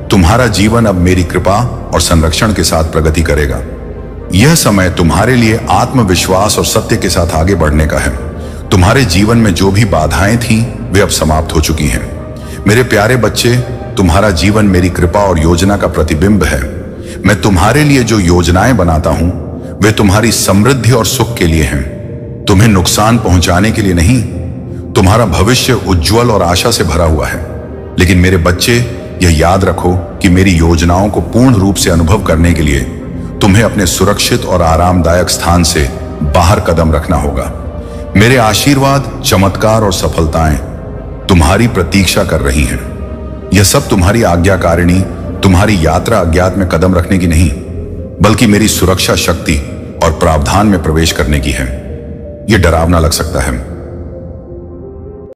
तुम्हारा जीवन अब मेरी कृपा और संरक्षण के साथ प्रगति करेगा। यह समय तुम्हारे लिए आत्मविश्वास और सत्य के साथ आगे बढ़ने का है। तुम्हारे जीवन में जो भी बाधाएं थीं, वे अब समाप्त हो चुकी हैं। मेरे प्यारे बच्चे, तुम्हारा जीवन मेरी कृपा और योजना का प्रतिबिंब है। मैं तुम्हारे लिए जो योजनाएं बनाता हूं, वे तुम्हारी समृद्धि और सुख के लिए हैं, तुम्हें नुकसान पहुंचाने के लिए नहीं। तुम्हारा भविष्य उज्जवल और आशा से भरा हुआ है। लेकिन मेरे बच्चे, यह याद रखो कि मेरी योजनाओं को पूर्ण रूप से अनुभव करने के लिए तुम्हें अपने सुरक्षित और आरामदायक स्थान से बाहर कदम रखना होगा। मेरे आशीर्वाद, चमत्कार और सफलताएं तुम्हारी प्रतीक्षा कर रही हैं। यह सब तुम्हारी आज्ञाकारिणी, तुम्हारी यात्रा अज्ञात में कदम रखने की नहीं, बल्कि मेरी सुरक्षा शक्ति और प्रावधान में प्रवेश करने की है। यह डरावना लग सकता है,